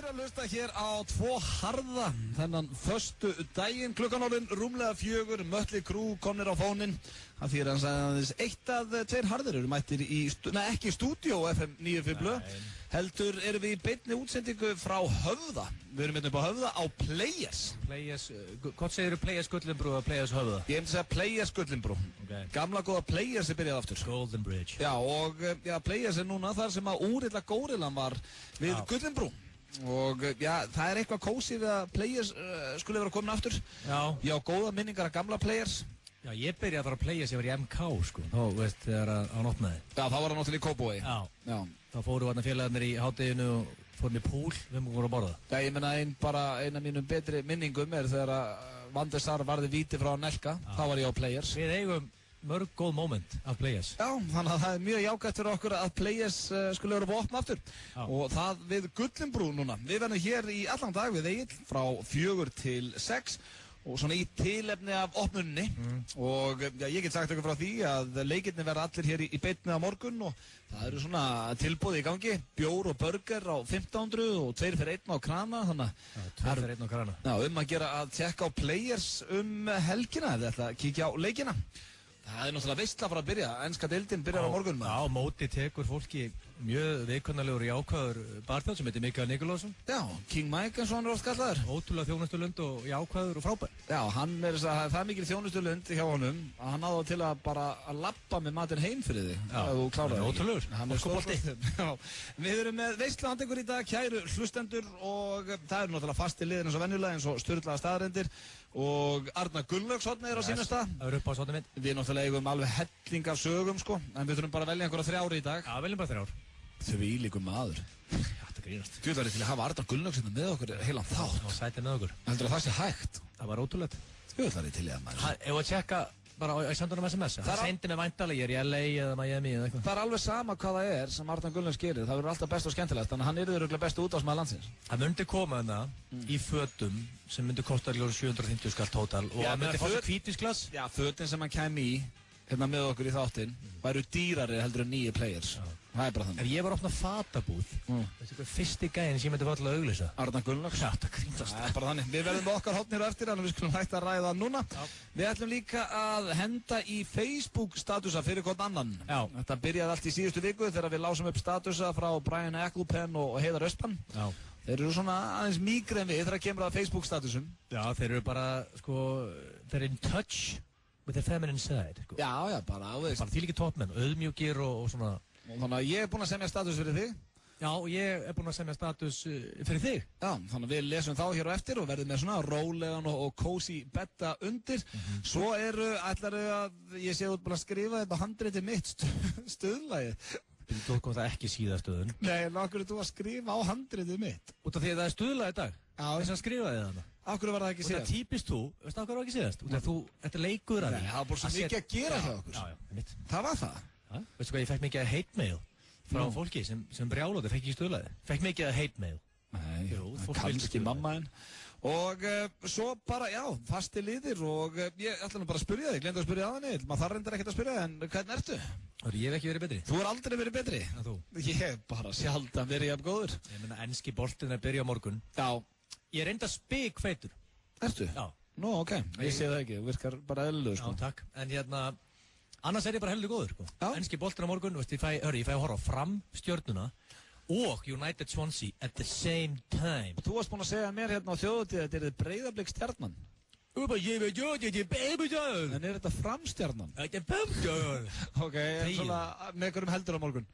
að hlusta hér á tvo harða þennan föstu daginn, klukkan orðin rúmlega 4, Mötley Crüe komnir á fóninn. Það fyrir hans aðeins 1 af 2 harðir eru mættir í, ekki í stúdíó FM 95, heldur erum við í beinni útsendingu frá Höfða. Við erum hérna upp á Höfða á Players. Hvort segir þú Players Gullinbrú eða Players Höfða? Ég myndi segja Players Gullinbrú. Gamla góða Players er byrjað aftur. Golden Bridge. Já, og Players er núna þar sem að Úrilla Górillan var við Gullinbrú. Og já, það er eitthvað kósí við að Players skulle vera komin aftur. Já, góða minningar af gamla Players. Já, ég byrjaði að fara að Players, ég var í MK, sko. Þá, veist, þegar hann opnaði. Já, þá var hann náttúrulega í Kópavogi. Já. Þá fóru þarna félagarnir í hádeginu og fórum í pool, við vorum að borða. Já, ég menna ein af mínum betri minningum er þegar Van der Sar varði víti frá Nelka. Þá var ég á Players. Við eigum mörg góð moment af Players. Já, þannig að það er mjög jákvæmt fyrir okkur að Players skulle vera opna aftur. Og það við Gullinbrú núna. Við verðum hér í allan dag við Egill frá 4 til 6. Og svona í tilefni af opnunni og já, ég get sagt ykkur frá því að leikirnir verða allir hér í beinni á morgun og það eru svona tilboði í gangi, bjór og burger á 1500 og 2 fyrir 1 á krana, þannig að 2 fyrir 1 á krana. Já, að gera að tjekka á Players helgina, ef þið ætla að kíkja á leikina. Það er náttúrulega veistla að fara að byrja, enska deildin byrjar á morgun. Já, móti tekur fólki mjög viðkunnalegur jákvæður barþjóð sem heitir Mikael Nikolásson. Já, King Mike eins og hann er oft kallaður. Ótrúlega þjónustulund og jákvæður og frábær. Já, hann er það er mikil þjónustulund hjá honum að hann náði til að bara að labba með matinn heim fyrir þig. Já, hann er ótrúlegur. Hann er skóbolti. Já, við erum með veistla handa ykkur í dag, kæru hlustendur og það eru náttúrulega fasti liðin eins og venjulega eins og sturlaða staðarendir og Arnar Gunnlaugsson er á sínum stað. Það er upp á sóttum minn. Við náttúrulega eigum alveg helling af sögum sko, en við þurfum bara að velja einhverja 3 í dag. Já, veljum bara 3. Þvílíkur maður. Já, þetta grínast. Þú væri til að hafa Arnar Gunnlaugsson með okkur heilan þátt. Og sætið með okkur. Heldur að það sé hægt? Það var ótrúlegt. Þú væri til að maður. Ef að tjekka bara á sendunum SMS. Það sendi mig væntanlega, ég er í LA eða Miami eða eitthvað. Það er alveg sama hvað það er sem Arnar Gunnlaugs gerir. Það verður alltaf best og skemmtilegt, þannig að hann yrður örugglega bestu útvarpsmaður landsins. Það myndi koma þarna í fötum sem myndi kosta 750 skall tótal og það myndi fá sér hvítisglas. Já, fötin sem hann kæmi í hérna með okkur í þáttinn væru dýrari heldur en 9 Players. Það er bara þannig. Ef ég var að opna fatabúð, veistu hvað fyrsti gæðin sem ég myndi fá til að auglýsa? Arnar Gunnlaugs. Já, það grínast. Það er bara þannig. Við verðum með okkar hótnir eftir, þannig við skulum hægt að ræða núna. Við ætlum líka að henda í Facebook statusa fyrir hvern annan. Já. Þetta byrjaði allt í síðustu viku þegar við lásum upp statusa frá Brian Ecclepen og Heiðar Östmann. Já. Þeir eru svona aðeins mýgri en við þegar kemur að Facebook statusum. Já, þeir eru bara, sko, þeir eru in touch with the feminine side, sko. Já, bara á þess. Bara þvílíkir toppmenn, auðmjúkir og svona. Og þannig að ég er búinn að semja status fyrir þig. Já, ég er búinn að semja status fyrir þig. Já, þannig að við lesum þá hér á eftir og verðum með svona rólegan og cozy betta undir. Svo ætlaru að ég sé út búinn að skrifa þetta handriti mitt stuðlagið. Þú kom það ekki síðastöðun. Nei, okkur er þú að skrifa á handritið mitt? Út af því að það er stuðlag í dag. Já. Þess að skrifaði það. Akkur var það ekki síðast? Út af típist þú, veistu okkur var ekki síðast? Út af þú, þetta leikur að því. Nei, það var bara svo mikið að gera hjá okkur. Já, mitt. Það var það? Já, veistu hvað, ég fekk mikið hate mail frá fólki sem brjálóði, fekk ekki stuðlagi. Fekk mikið hate mail. Nei, kannski mammaðinn. Og svo bara, já, fasti liðir og ég ætla nú bara að spyrja þig, glemdu að spyrja aðeins Egill, maður þarf reyndar ekkert að spyrja þig, en hvernig ertu? Ég hef ekki verið betri. Þú er aldrei verið betri? En þú? Ég hef bara sjaldan verið jafn góður. Ég meina, enski boltinn er að byrja á morgun. Já. Ég er enda spikfeitur. Ertu? Já. Nú, ok, ég sé það ekki, þú virkar bara eðlilegur, sko. Já, takk. En hérna, annars er ég bara heldur góður, sko. Já. Enski boltinn á morgun, veist, ég fæ að horfa Fram Stjörnuna og United Swansea at the same time. Þú varst búinn að segja mér hérna á þjóðutíð að þetta er Breiðablik stjarnan. En er þetta Fram stjarnan? Ok, en svona með hverjum heldur á morgun?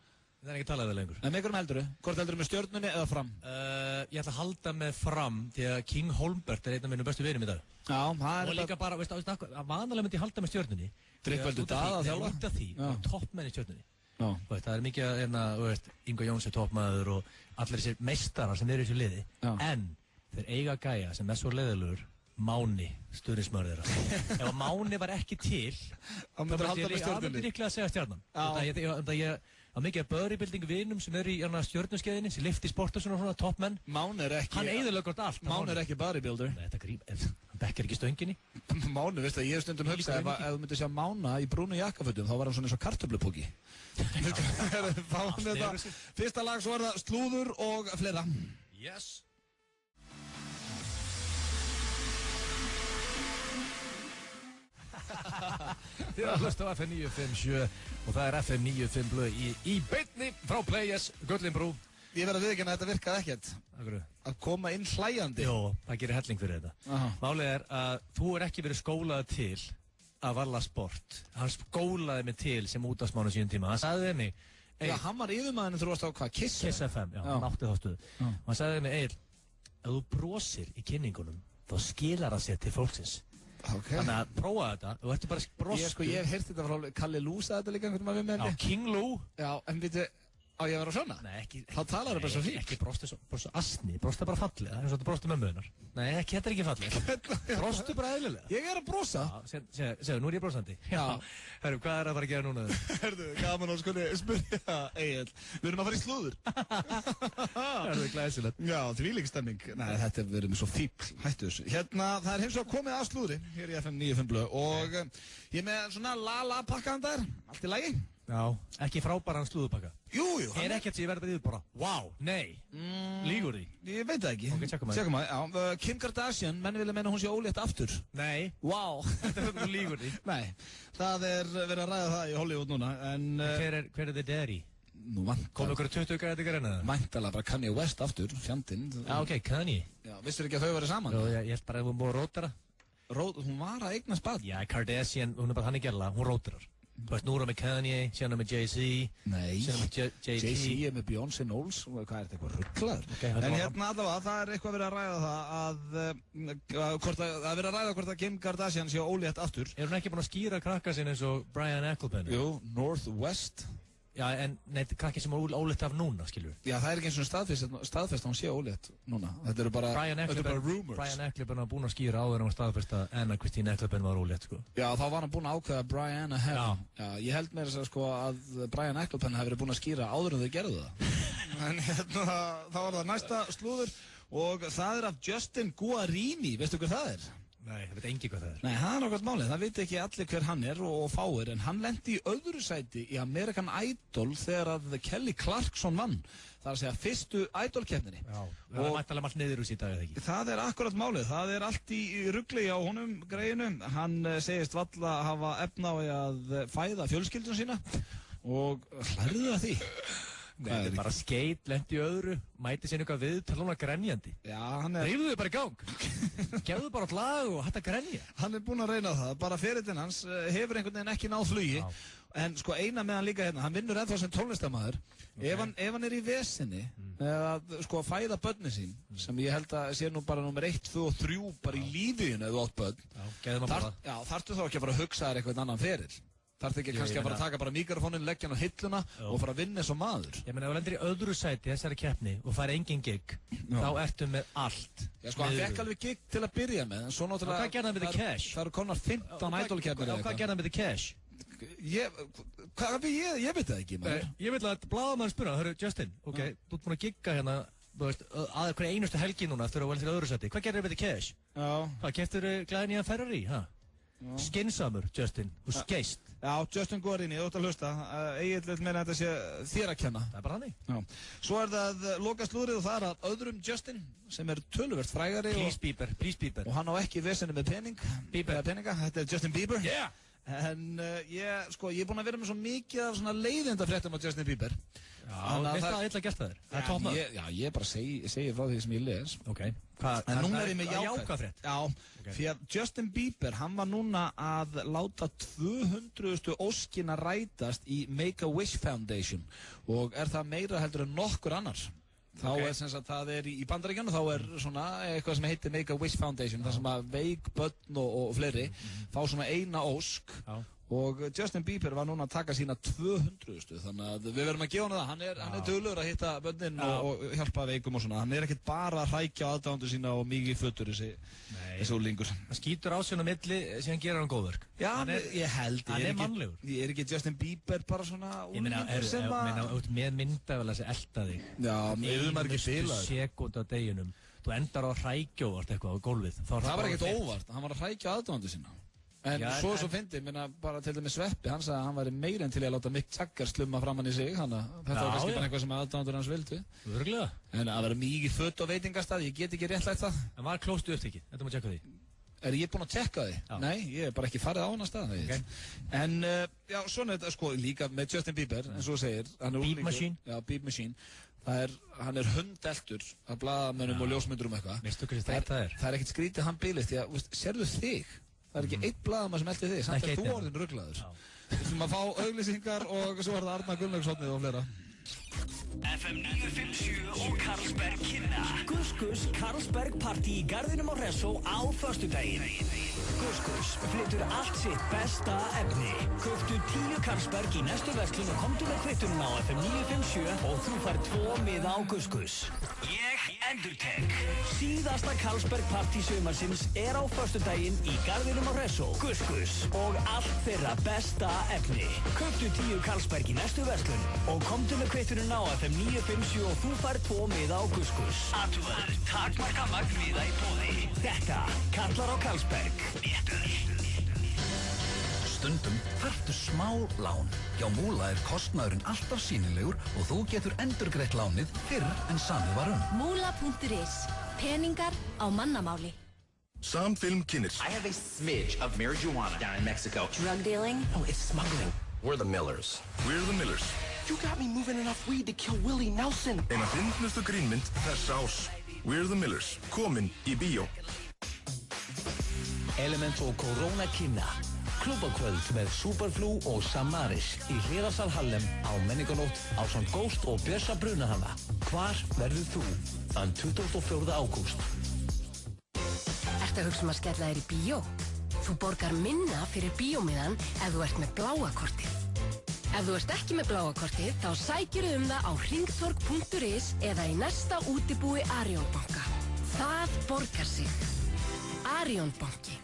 Það er ekki að tala það lengur. En með hverjum heldur? Hvort heldur með Stjörnunni eða Fram? Ég ætla að halda með Fram því að King Holmbert er einn af mínum bestu vinum í dag. Já, það er og líka bara, veistu, vanalega myndi ég halda með Stjörnunni. Drikkveldur Daða að þjálfa? Út af því, toppmenn í Stjörnunni. Það er mikið að, Ingo Jóns er toppmaður og allir þessir meistarar sem eru í þessu liði. En þeir eiga gæja sem er svo leiðilegur, Máni, stuðningsmaður þeirra. Ef að Máni var ekki til, þá myndi ég líklega að segja Stjarnan. Ég á mikið af bodybuilding vinum sem eru í stjörnuskeiðinni, sem lifti sportasun og svona toppmenn. Máni er ekki... Hann eyðileggur allt. Máni er ekki bodybuilder. Nei, þetta grím... Hann bekkar ekki stönginni. Máni, veistu að ég hef stundum hugsað ef þú myndir sjá Mána í brúnu jakkafötum, þá var hann svona eins og kartöflupóki. Fyrsta lag, svo er það slúður og fleira. Yes. Þið að hlusta á FM 957 og það er FM 95 blöð í beinni frá Players, Gullinbrú. Ég verð að viðurkenna að þetta virkaði ekkert. Að koma inn hlæjandi. Jó, það gerir helling fyrir þetta. Málið er að þú ekki verið skólað til að varla sport. Hann skólaði mig til sem útvarpsmaður á sínum tíma. Hann sagði við mig... Já, hann var yfirmaðurinn þegar þú varst á hvað? Kiss FM, já, hann átti þá stöðu. Og hann sagði við mig, Egill, ef þú brosir í kynningunum, þá skilar það sér til fólksins. Þannig að prófa þetta, þú ertu bara brostu. Ég hef heyrt þetta frá Kalli Lú, sagði þetta líka einhvern veginn með henni. Já, King Lú. Já, en veitu, á ég að vera svona? Nei, ekki. Þá talar það bara svo fínt. Ekki brostu svo asni, brostu bara fallega, eins og þetta brostu mömmuðinnar. Nei, þetta ekki fallega. Brostu bara eðlilega. Ég að brosa. Já, segðu, nú ég brosandi. Já. Herru, hvað að fara að gera núna? Herru, gaman að spyrja Egill. Við erum að fara í slúður. Það glæsilegt. Já, þvílík stemning. Nei, þetta verður mér svo fíbl. Hættu þessu. Hérna, það hins vegar komið að slúðri hér í FM 95 blöð og ég er með svona la-la-pakkaðan þar. Allt í lagi. Já, ekki frábæran slúðupakka. Jú. Ekkert sem ég verði bara, wow, nei, lígur því. Ég veit það ekki. Ok, tjekkum að því. Kim Kardashian, menn vilja meina hún sé ólétt aftur. Nei. Wow. Þetta lígur því. Nei, það verið að ræða það í Hollywood núna, en... Hver er the daddy? Nú vantar. Kom ykkur 20 græðingar enna það? Væntalega bara Kanye West aftur, fjandinn. Já, ok, Kanye. Já, vissir ekki að þau verið saman? Jó, ég held bara að hún búið að rótara. Hún var að eignast barn? Já, Kardashian, hún bara hann gerla, hún rótarar. Þú veist, nú er hann með Kanye, síðan með Jay-Z. Nei, síðan með Jay-Z er með Beyoncé Knowles, hvað er þetta, eitthvað rugglaður? En hérna allavega, það eitthvað verið að ræða það að verið að ræða hvort að Kim Kardashian sé ólétt aftur. Er hún ekki búin að skýra krakka sinni eins og Brian Ecclestone? Jú, Northwest. Já, en krakki sem er ólétt af núna, skilur við? Já, það er ekki eins og staðfest að hún sé ólétt núna. Þetta eru bara rumors. Brian Ecclestone var búin að skýra áður en hann staðfest að Anna Christine Ecclestone var ólétt, sko. Já, þá var hann búin að ákveða Brianna Heaven. Já, ég held mér sko að Brian Ecclestone hefði verið búin að skýra áður en þau gerðu það. En hérna, þá var það næsta slúður og það er af Justin Guarini, veistu hver það er? Nei, það veit engi hvað það er. Nei, það er nokkað málið, það veit ekki allir hver hann er og fáir, en hann lendi í öðru sæti í American Idol þegar að Kelly Clarkson vann. Það er að segja fyrstu Idol-keppninni. Já, það er mættalega margt niður úr síðan dag, eða ekki? Það er akkurat málið, það er allt í rugli á honum greiðinu. Hann segist valla að hafa efna á að fæða fjölskyldun sína og hlærðu það því? Nei, þetta er bara skeit, lendi í öðru, mæti sér eitthvað við, tala hún að grenjandi. Já, hann er... Rífðu þau bara í gang. Gefðu bara all lag og hætt að grenja. Hann er búinn að reyna það, bara ferillinn hans hefur einhvern veginn ekki náð flugi. Já. En sko eina með hann líka hérna, hann vinnur ennþá sem tónlistarmaður. Okay. Ef hann er í vesinni, að sko fæða börni sín, sem ég held að sé nú bara nummer 1, 2 og 3 bara í lífiðinu eða átt börn. Já, þarftu þá ekki að fara að hugsa þér eitthvað annan ferill. Þarf ekki kannski að fara að taka bara mikrofónin, leggja hann á hilluna og fara að vinna eins og maður. Ég meina, ef þú lendir í öðru sæti þessari keppni og fær engin gig, þá ertu með allt. Já, sko, hann fekk alveg gig til að byrja með, en svo náttúrulega... Hvað gerði hann með The Cash? Það eru komnar 15 idol-keppnir eða eitthvað. Hvað gerði hann með The Cash? Ég veit það ekki, maður. Ég vil að blaðamaður spura, hörru, Justin, ok, þú ert búinn að gigga hérna, þú veist, aðeins hverja einustu helgi núna eftir að þú lendir í öðru sæti. Hvað gerði hann með The Cash? Já. Hvað, keyptirðu glæðin í hann Ferrari, ha? Skinsamur, Justin, þú skeist. Já, Justin Guarini, þú ætti að hlusta. Egill meina að þetta sé þér að kenna. Það er bara hannig. Já. Svo er það loka slúðrið og það er að öðrum Justin sem er töluvert frægari. Please Bieber. Og hann á ekki vesenni með peninga. Þetta er Justin Bieber. Yeah! En ég er búinn að vera með svo mikið af svona leiðindafréttum á Justin Bieber. Já, veist það illa gert það þér? Það er toppmaður. Já, ég bara segi frá því sem ég les. Ok. En núna er ég með jákvæðfrétt. Já, því að Justin Bieber, hann var núna að láta 200. óskina rætast í Make-A-Wish Foundation og er það meira heldur en nokkur annars. Þá er sem sagt, það er í Bandaríkjunum, þá er svona eitthvað sem heitir Make-A-Wish Foundation, þar sem að veik, börn og fleiri fá svona eina ósk. Og Justin Bieber var núna að taka sína 200. Þannig að við verðum að gefa hann það. Hann er duglegur að hitta börnin og hjálpa veikum og svona. Hann er ekkert bara að hrækja á aðdáendur sína og mikið fötur þessi úlingur. Hann skýtur á sig á milli sem hann gerir hann góðverk. Já, ég held. Hann er mannlegur. Ég er ekki Justin Bieber bara svona úlingur sem að... Ég meina, með myndavel að segja elda þig. Já, við erum ekki bilaður. Sekund á deginum. Þú endar á að hrækja óvart eitthvað á gólfið. Það var ekkert óvart. Hann var að hrækja á aðdáendur sína. En svo fyndi, bara til dæmis Sveppi, hann sagði að hann væri meira en til að láta Mick Jagger slumma framann í sig, þetta var kannski bara eitthvað sem aðdáendur hans vildi. Örgulega. En að vera mikið föt á veitingastað, ég get ekki réttlægt það. En var klóstu upptekið? Þetta má tjekka því. Er ég búinn að tjekka því? Já. Nei, ég bara ekki farið á hana stað. Okay. En, já, svona er þetta sko líka með Justin Bieber, eins og þú segir. Beep Machine. Já, Beep Machine. Hann er hundeltur af blaðamönnum og ljósmyndurum eitthvað. Veistu hvað þetta er? Það er ekkert skrítið hann bilist, því að, sérðu þig? Það er ekki einn blaðamann sem eldir þig, samt er þú orðin ruglaður. Við ætlum að fá auglýsingar og svo er það Arnar Gunnlaugshotnið og fleira. FM 957 og Carlsberg kynna Gus Carlsberg Party í Garðinum á Hressó á föstudaginn. Gus flytur allt sitt besta efni. Kauptu 10 Carlsberg í næstu verslun og komdu með kvittunum á FM 957 og þú fær 2 miða á Gus. Ég endurtek. Síðasta Carlsberg Party sumarsins er á föstudaginn í Garðinum á Hressó. Gus og allt þeirra besta efni. Kauptu 10 Carlsberg í næstu verslun og komdu með kvittunum á FM 957 og þú fær 2 miða á Gus. Athugaðu, takmarka magn miða í boði. Þetta kallar á Carlsberg. Léttur. Stundum þarftu smá lán. Hjá Múla er kostnaðurinn alltaf sýnilegur og þú getur endurgreitt lánið fyrr en samið var Múla.is. Peningar á mannamáli. Samfilm kynir. I have a smidge of marijuana down in Mexico. Drug dealing? Oh, it's smuggling. We're the Millers. We're the Millers. You got me moving enough weed to kill Willie Nelson. Eina fyndnustu grínmynd þess ás. We're the Millers. Komin í bíó. Element og Corona kynna Klúbbakvöld með Superflu og Samaris í Hliðarsal Hallem á menninganótt ásamt Ghost og Björsa Brunahanna. Hvar verður þú þann 24. ágúst? Ertu að hugsa að skella þér í bíó? Þú borgar minna fyrir bíómiðan ef þú ert með bláa kortið. Ef þú ert ekki með bláa kortið, þá sækirðu það á hringtorg.is eða í næsta útibúi Arion banka. Það borgar sig. Arion banki.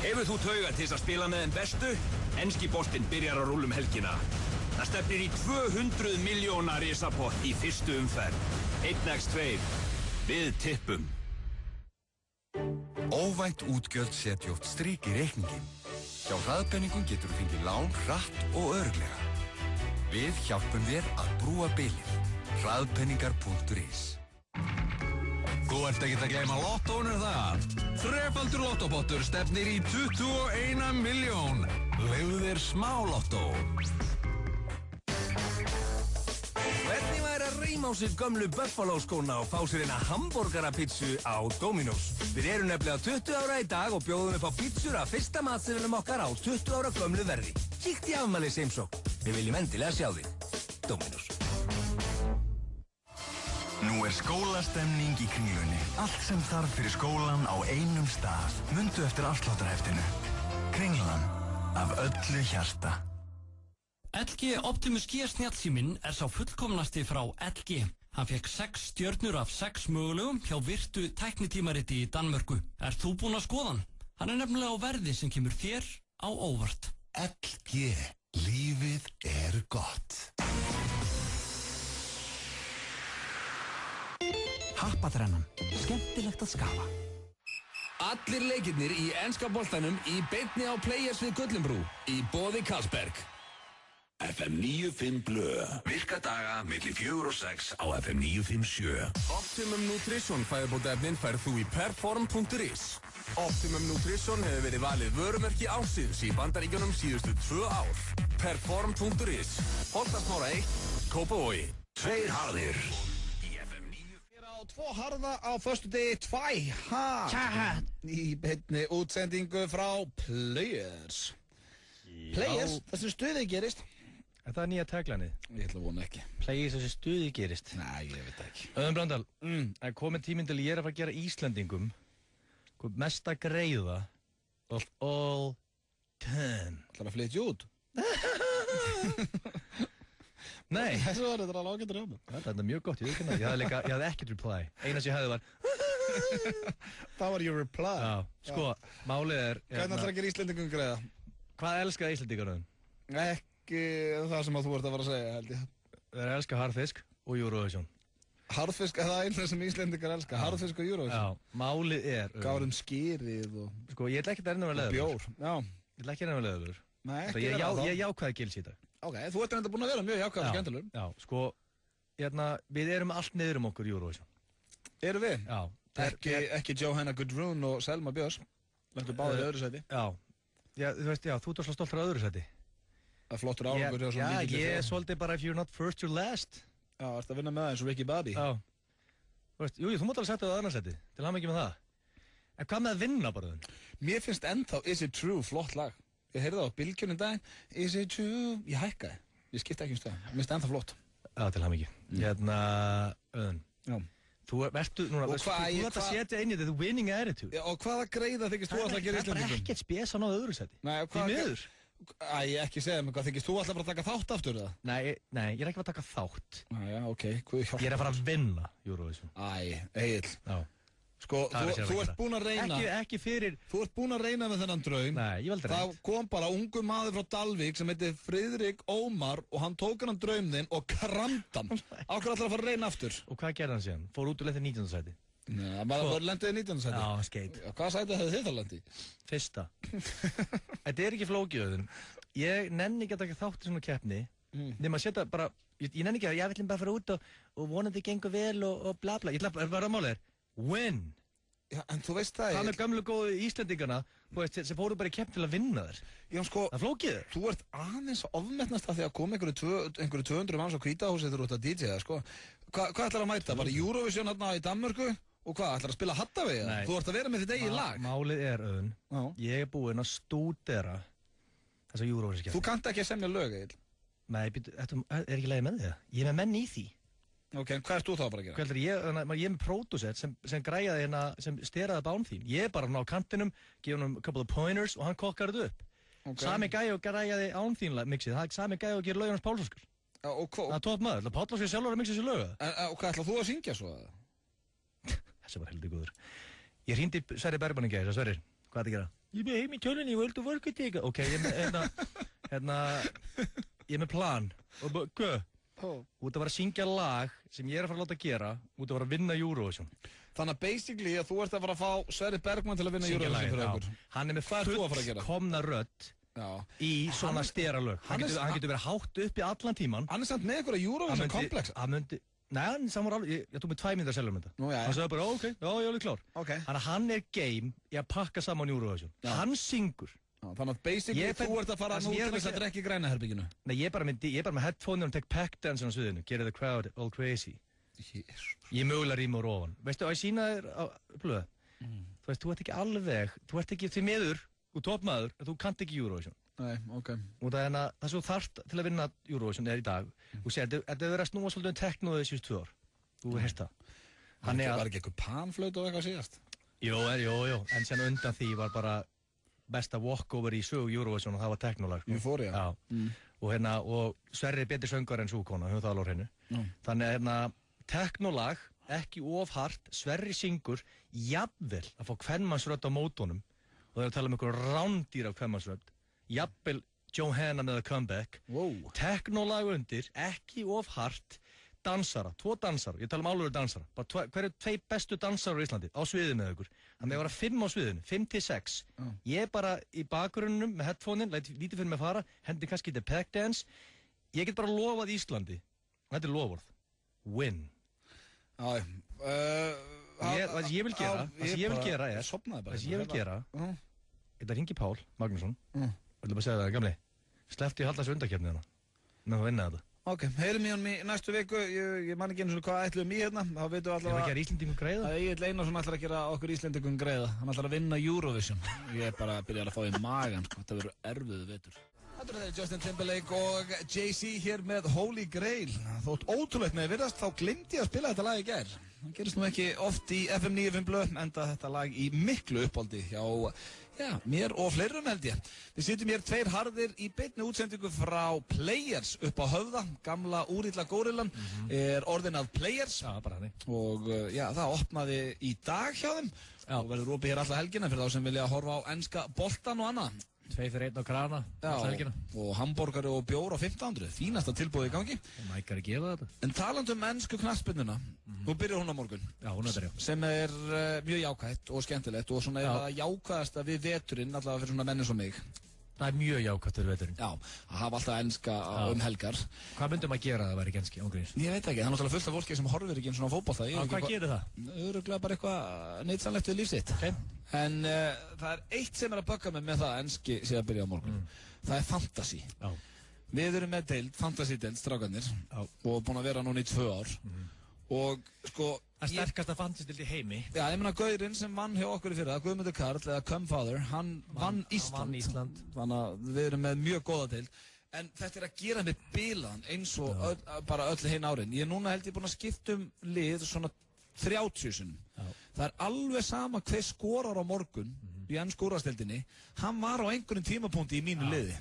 Hefur þú taugar til að spila með þeim bestu? Enski boltinn byrjar að rúlla helgina. Það stefnir í 200 milljóna risapott í fyrstu umferð. 1x2. Við tippum. Óvænt útgjöld setja oft strik í reikningin. Hjá Hraðpenningum getur þú fengið lán hratt og örugglega. Við hjálpum þér að brúa bilið. Hraðpenningar.is. Þú ert ekkert að gleyma lottónu það. Þrefaldur lottópottur stefnir í 21 milljón. Leyfðu þér smá lottó. Hvernig væri að reyma á sér gömlu Buffalo skóna og fá sér eina hamborgarapítsu á Dominos? Við erum nefnilega 20 ára í dag og bjóðum upp á pítsur af fyrsta matseðlunum okkar á 20 ára gömlu verði. Kíkt í afmælis heimsókn. Við viljum endilega sjá þig. Dominos. Nú er skólastemning í Kringlunni. Allt sem þarf fyrir skólan á einum stað. Mundu eftir afsláttarheftinu. Kringlan. Af öllu hjarta. LG Optimus G snjallsíminn er sá fullkomnasti frá LG. Hann fekk 6 stjörnur af 6 mögulegum hjá virtu tæknitímariti í Danmörku. Ert þú búinn að skoða hann? Hann er nefnilega á verði sem kemur þér á óvart. LG. Lífið er gott. Happaþrennan. Skemmtilegt að skafa. Allir leikirnir í enska boltanum í beinni á Players við Gullinbrú í boði Carlsberg. FM 95 blö. Virka daga milli 4 og 6 á FM 957. Optimum Nutrition fæðubótaefnin færð þú í perform.is. Optimum Nutrition hefur verið valið vörumerki ársins í Bandaríkjunum síðustu 2 ár. Perform.is. Holtasmára 1, Kópavogi. 2 harðir. 2 harða á föstudegi, 2 í beinni útsendingu frá Players. Players, þessi stuði gerist. Er það nýja taglanið? Ég ætla að vona ekki. Players, þessi stuði gerist. Nei, ég veit ekki. Öðum Blöndal, er komið tíminn til ég er að fara að gera Íslendingum mesta greiða of all time. Það er að flytja út. Nei. Þessu var þetta alveg ágættur hjá mér. Þetta er mjög gott, ég hafði ekkert reply. Eina sem ég hafði var Það var your reply. Já, sko, málið er Hvernig ætlar að gera Íslendingum greiða? Hvað elskaði Íslendingaröðun? Ekki það sem að þú ert að fara að segja, held ég. Þeir elska harðfisk og Eurovision. Harðfisk, það er eina sem Íslendingar elska. Harðfisk og Eurovision. Já, málið er Gáðum skýrið og Sko, ég ætla ekki að reyna með leðurlur. Bjór, já. Ég ætla ekki að reyna með leðurlur. Nei, ekki vera það. Ég jákvæði gils í dag. Ok, þú ert reynda búin að vera mjög jákvæður og skemmtilegur. Já, sko, við erum allt niður okkur Eurovision. Erum við? Já, Ekki Johanna Gudrun og Selma Björns. Lentu báðir í öðru sæti. Já, þú veist, þú ert svo stoltur á öðru sæti. Það er flottur árangur og svona mikið. Já, ég svolítið bara if you're not first, you're last. Já, ertu að vinna með það eins og Ricky Bobby? Já. Þú veist, jú, þú mátt alveg setja það á öðru sæti. Til hamingju með það. En hvað með að vinna bara þunn? Mér finnst ennþá Is It True flott lag. Ég heyrði það á bylgjunum daginn. Is It True? Ég hækkaði. Ég skipti ekki stöð. Mér finnst ennþá flott. Já, til hamingju. Öðun. Já. Þú verður núna, þú ert að setja inn í þetta winning attitude. Já, og hvaða greiða þykist þú alltaf að gera í Íslandingum? Það er bara ekkert spes á náðu öðru sæti. Því miður. Ég ekki segja mig hvað, þykist þú alltaf bara að taka þátt aftur það? Nei, ég er ekki að taka þátt. Já, ok. Ég er að fara að vinna Eurovision. Egill. Já. Sko, þú ert búinn að reyna. Ekki fyrir. Þú ert búinn að reyna með þennan draum. Nei, ég valdi reynd. Það kom bara ungu maður frá Dalvík sem heitir Friðrik Ómar og hann tók hann draum þinn og kramd hann. Ákveð alltaf að fara að reyna aftur. Og hvað gerði hann síðan? Fór út og lendið 19. sæti. Nei, maður lendið í 19. sæti. Já, skeit. Hvað sæti hefði þið það lendið? Fyrsta. Þetta er ekki flókiðöðun. Ég nenni ekki að taka þátt í svona keppni. Nefnum að setja bara, ég nenni ekki að ég vil bara fara út og vonandi gengur vel og bla bla. Ég ætla bara að mála þér. Win. Já, en þú veist það er... Hvað með gamlu góðu Íslendingana sem fóru bara í keppni til að vinna þér? Já, sko... Það flókið þér. Þú ert aðeins ofmetnast að því að koma einhverju 200 manns á Hvítahúsið þegar þú ert að DJ-a, sko. Hvað ætlar að mæta? Bara Eurovision hérna í Danmörku? Og hvað, ætlar að spila Hattavega? Nei. Þú ert að vera með þitt eigin lag? Málið er, Öðun, ég er búinn að stúdera þessa Eurovision-keppni. Þú kannt ekki að semja lög, Egill? Nei, er ekki lagið með þig? Ég er með menn í því. Ok, hvað ert þú þá bara að gera? Hvað ég er með pródúsett sem græjaði hérna, sem steraði bán þín. Ég er bara á kantinum, gefa hann a couple of pointers og hann kokkar þetta upp. Okay. Sami gæi og græjaði án þín mixið, það er sami gæi og gerir lög hans Pálsóskar. Það er topp maður, Pálsóskar sjálfur að mixa þessi lög. Og hvað ætlað þú að syngja svo? Þessi var heldur góður. Ég hringdi Sverrir Bergmann í gær, Sverrir, hvað er það að gera? Ég er heim í tölunni, ég vildi vorka þig. Ok, ég er með plan. Út að vera að syngja lag sem ég er að fara að láta gera, út að vera að vinna Eurovision. Þannig að basically að þú ert að fara að fá Sverrir Bergmann til að vinna Eurovision fyrir okkur. Hann er með fullkomna rödd í svona steralög. Hann getur verið hátt upp í allan tíman. Hann er samt með ykkur að Eurovision komplexa. Nei, hann var alveg, ég tók með 2 mínútur að selja um þetta. Hann sagði bara, ok, já, ég er alveg klár. Þannig að hann er game í að pakka saman Eurovision. Hann syngur. Þannig að basically þú ert að fara nú til þess að drekka í grænaherbygginu. Nei, ég er bara með headphone og tek pack-dance á sviðinu, gera the crowd all crazy. Ég mögulega rýma úr ofan. Veistu, að ég sína þér á blöðu? Þú veist, þú ert ekki alveg, þú ert ekki því miður og toppmaður, en þú kannt ekki Eurovision. Nei, ok. Og það er svo þarft til að vinna Eurovision í dag. Þú sér, þetta er verið að snúa svolítið teknóðu síðust 2 ár. Þú hefur heyrt það. Var ekki eitthvað panflaut og eitthvað síðast? Jú, en sen undan því var bara besta walkover í sögu Eurovision og það var teknólag. Euphoria. Já. Og Sverrir er betri söngvar en súkona, höfum það alveg á hreinu. Þannig að teknólag, ekki of hart, Sverrir syngur, jafnvel að fá kvenmannsrödd á mótunum, og það er að tala um einhverjum rándýr af kvenmannsrödd, jafnvel Johanna með a comeback, teknólag undir, ekki of hart, dansara, 2 dansara, ég tala um alveg dansara, bara hverju 2 bestu dansara í Íslandi á sviðið með ykkur. Þannig að það var 5 á sviðinu, 5 til 6. Ég er bara í bakgrunnum með headphone-in, lítið fyrir mig að fara, hendi kannski til pack dance. Ég get bara lofað Íslandi. Þetta er lofvörð. Win. Það sem ég vil gera, þetta ringi Pál Magnússon, ég ætla bara að segja það, gamli, sleppti að halda þessu undarkeppni hana, með að vinna þetta. Ok, heyrum í honum í næstu viku, ég man ekki einu svona hvað ætlum í hérna, þá veitum við alltaf að gera Íslendingum greiða? Það er Egill Einarsson ætlar að gera okkur Íslendingum greiða, hann ætlar að vinna Eurovision. Ég er bara að byrja að fá í magan, sko, þetta verður erfiðu vetur. Þetta er Justin Timberlake og Jay-Z hér með Holy Grail. Þótt ótrúlegt með virðast, þá glimti ég að spila þetta lag í gær. Það gerist nú ekki oft í FM 95 blöð, enda þetta lag í miklu uppáldi hjá mér og fleirum held ég. Við sitjum hér 2 harðir í beinni útsendingu frá Players upp á Höfða. Gamla úrilla górillan er orðin af Players. Já, bara þannig. Og það opnaði í dag hjá þeim. Og verður opið hér alla helgina fyrir þá sem vilja horfa á enska boltan og annað. 2 fyrir 1 á krana, alla helgina. Og hamborgari og bjór á 1500. Fínasta tilbúið í gangi. Mækar að gefa þetta. En talandi um ensku knattspyrnuna, nú byrjar hún á morgun. Já, hún er byrjað. Sem er mjög jákvætt og skemmtilegt og svona er það jákvæðasta við veturinn, allavega fyrir svona menn eins og mig. Það er mjög jákvætt fyrir veturinn. Já, að hafa alltaf enska helgar. Hvað myndum að gera að það væri ekki enski ángríns? Ég veit ekki, það er náttúrulega fullt af fólki sem horfir ekki eins og fótbolta. Hvað gerir það? Örugglega bara eitthvað neydsamlegt við líf sitt. Okay. En það er eitt sem að bögga mig með það að enski sé að byrja á morgun. Það er fantasy. Já. Við erum með fantasy-deild, strákarnir, og búin að vera núna í 2 ár. Og sko... Það sterkasta fantasy-deild í heimi. Já, ég meina Gaurinn sem vann hjá okkur í fyrra, Guðmundur Karl, eða Cumfather, hann vann Ísland. Þannig að við erum með mjög góða deild. En þetta er að gera með bilaðan eins og bara öll hinn árin. Ég er núna held ég búin að skipta lið svona 30 sinnum. Það er alveg sama hver skorar á morgun í ensku úrvalsdeildinni. Hann var á einhverjum tímapunkti í mínu liði.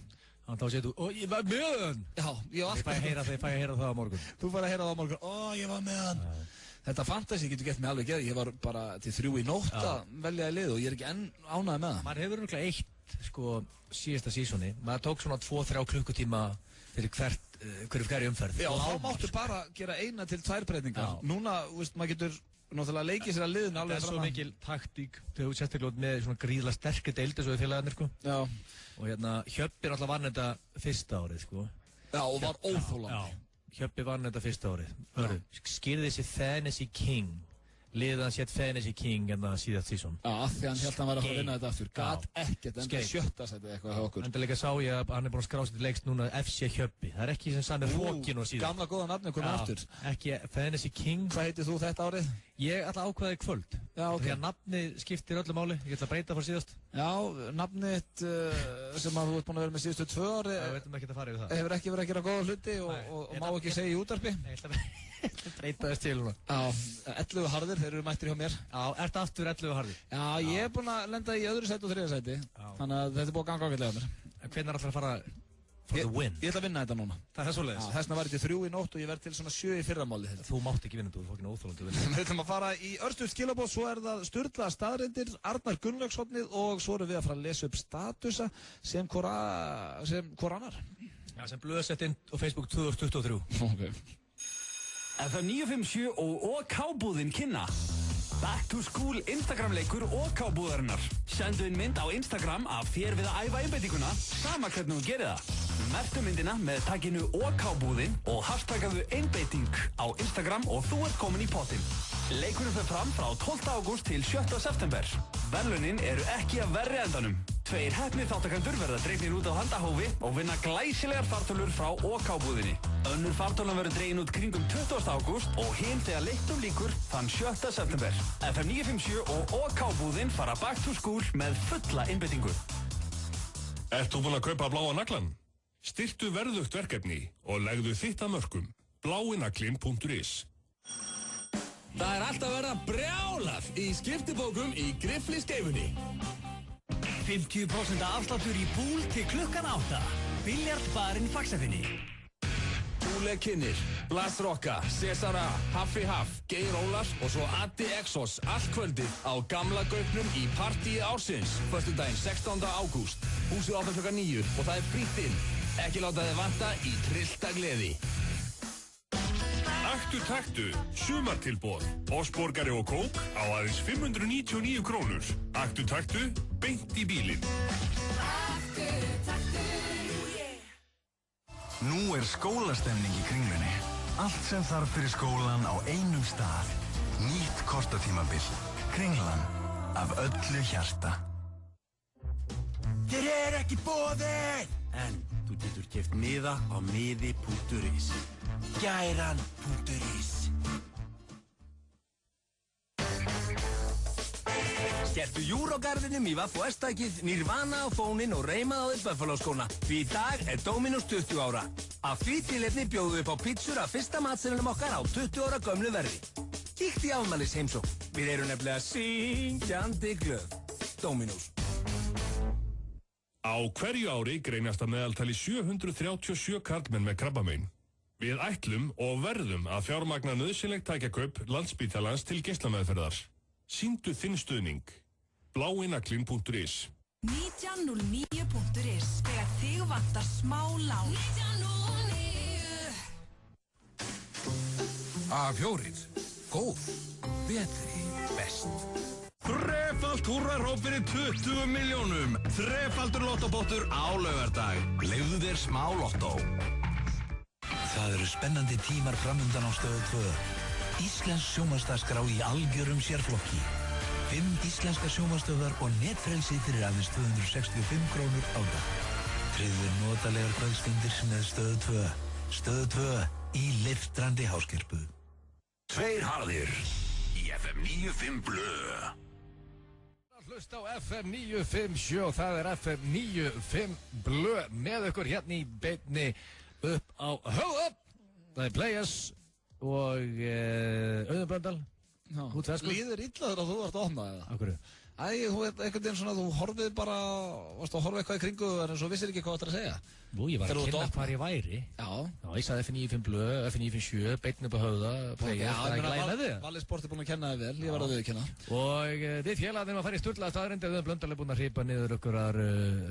Þá segir þú, ég var með hann! Já, ég var alltaf... Ég fæ að heyra það á morgun. Þú fær að heyra það á morgun. Ég var með hann! Þetta fantasy getur gett mig alveg geð. Ég var bara til 3 í nótt að velja í lið og ég er ekki enn ánægður með það. Maður hefur náttúrulega síðasta sísoni. Maður tók svona 2-3 klukkutíma fyrir hverju umferð. Já, þá máttu bara gera 1 til 2 breytingar. Núna, maður getur náttúrulega leikið sér að liðinu alveg fram. Það er svo mikil taktík þegar þú sérstaklega með svona gríðlega sterkri deildi svo í félagarnir, sko. Já. Og Hjöppi náttúrulega vann þetta fyrsta árið, sko. Já, og var óþolandi. Hjöppi vann þetta fyrsta árið. Skýrði þessi Fantasy King. Liðið hans hétt Fantasy King en það síðast sísón. Já, af því hann held að hann væri að fara að vinna þetta aftur. Gat ekkert, enda 7. sætið eitthvað hjá okkur. Enda líka sá ég að hann er búinn að skrá sig til leikst núna FC Hjöppi. Það er ekki sem sami Hrókin og síðan. Gamla góða nafni komið aftur. Ekki Fantasy King. Hvað heitir þú þetta árið? Ég ætla að ákveða í kvöld. Já, ok. Því að nafnið skiptir öllu máli. Ég ætla að breyta frá síðast. Já, nafnið sem að þú ert búinn að vera með síðustu 2 ári. Já, við veitum ekki að fara yfir það. Hefur ekki verið að gera góða hluti og má ekki segja í útvarpi. Breyta þess til núna. Já, 11 harðir, þeir eru mættir hjá mér. Já, ertu aftur 11 harðir? Já, ég er búinn að lenda í öðru sæti og 3. sæti. Þannig að þetta er búið að ganga ágætlega á mér. En hvernig ætlar að fara for the win? Ég ætla að vinna þetta núna. Það er svoleiðis? Já, þessna var ég til 3 í nótt og ég verð til svona 7 í fyrramáli. Þú mátt ekki vinna, þú er fokkin óþolandi að vinna. Við ætlum að fara í örstuð skilaboð, svo er það Sturla staðreyndir, Arnar Gunnlaugshotnið og svo erum við að fara að lesa upp statusa sem hvor annar. Já, sem blöðsett inn á Facebook 2023. Okay. FM 957 og OK-búðin kynna Back to School Instagram-leikur OK-búðarinnar. Sendu inn mynd á Instagram af þér við að æfa einbeitinguna, sama hvernig þú gerir það. Merktu myndina með tagginu OK-búðin og hashtaggaðu einbeiting á Instagram og þú ert komin í pottinn. Leikurinn fer fram frá 12. ágúst til 7. september. Verðlaunin eru ekki af verri endanum. 2 heppnir þáttakendur verða dregnir út á handahófi og vinna glæsilegar fartölur frá OK-búðinni. Önnur fartölan verður dregin út kringum 20. ágúst og hinn þegar leiknum lýkur þann 7. september. FM 957 og OK-búðin fara back to school með fulla einbeitingu. Ert þú búinn að kaupa bláa naglan? Styrktu verðugt verkefni og legðu þitt að mörkum. Bláinaglin.is. Það er alltaf verið að brjálað í skiptibókum í Griffli-skeifunni. 50% afsláttur í búl til klukkan 8. Biljardbarinn Faxafinni. Búle Kynir, Blasrocka, Cesara, Haffi Haff, Geir Ólafs og svo Addi Exos allt kvöldið á Gamla Gauknum í partíi ársins. Föstudaginn 16. ágúst. Húsið opnar klukkan 9 og það er frítt inn. Ekki láta þið vanta í trillta gleði. Aktu taktu, sumartilboð, Osborgari og kók á aðeins 599 krónur. Aktu taktu, beint í bílinn. Aktu taktu, Nú er skólastemning í Kringlunni. Allt sem þarf fyrir skólan á einum stað. Nýtt kortatímabil. Kringlan. Af öllu hjarta. Þér er ekki boðið! En þú getur keypt miða á miði.is. Gæran.is. Skertu Eurogarðinum í Vaffu-S-tækið, Nirvana á fóninn og reymað á þér Buffalo-skóna. Því í dag er Dominos 20 ára. Af því tilefni bjóðum við upp á pizzur af fyrsta matseðlunum okkar á 20 ára gömlu verði. Kíkt í afmælis heimsókn. Við erum nefnilega syngjandi glöð. Dominos. Á hverju ári greinast að meðaltali 737 karlmenn með krabbamein. Við ætlum og verðum að fjármagna nauðsynlegt tækjakaup Landspítalans til geislameðferðar. Sýndu þinn stuðning. Bláinaglin.is. 1909.is. Þegar þig vantar smá lán. 1909. A4. Góð. Betri. Best. Tvöfalt húrraróp fyrir 20 milljónum. Þrefaldur lottopottur á laugardag. Leyfðu þér smá lottó. Það eru spennandi tímar framundan á Stöð 2. Íslensk sjónvarpsdagskrá í algjörum sérflokki. 5 íslenskar sjónvarpsstöðvar og netfrelsi fyrir aðeins 265 krónur á dag. Tryggðu notalegar kvöldstundir með Stöð 2. Stöð 2 í leiftrandi háskerpu. Tveir harðir í FM 95 Blö. Hlust á FM 957, það er FM 95 Blö með ykkur hérna í beinni upp á Höfða. Það er Players og Auðun Blöndal. Líður illaður að þú ert að opna eða? Akkurru? Þú ert einhvern veginn svona, þú horfið bara, varst að horfa eitthvað í kringu en svo vissir ekki hvað þetta er að segja. Nú, ég var að kynna hvar ég væri. Já. Já, ég sagði F95 Blö, F957, beinn upp á Höfða, Players, það er glæð með þig. Valið Sport er búin að kenna þig vel, ég var að viðurkenna. Og við félagarnir erum að fara í sturlaða staðarindir, Auðun Blöndal er búin að hripa niður okkur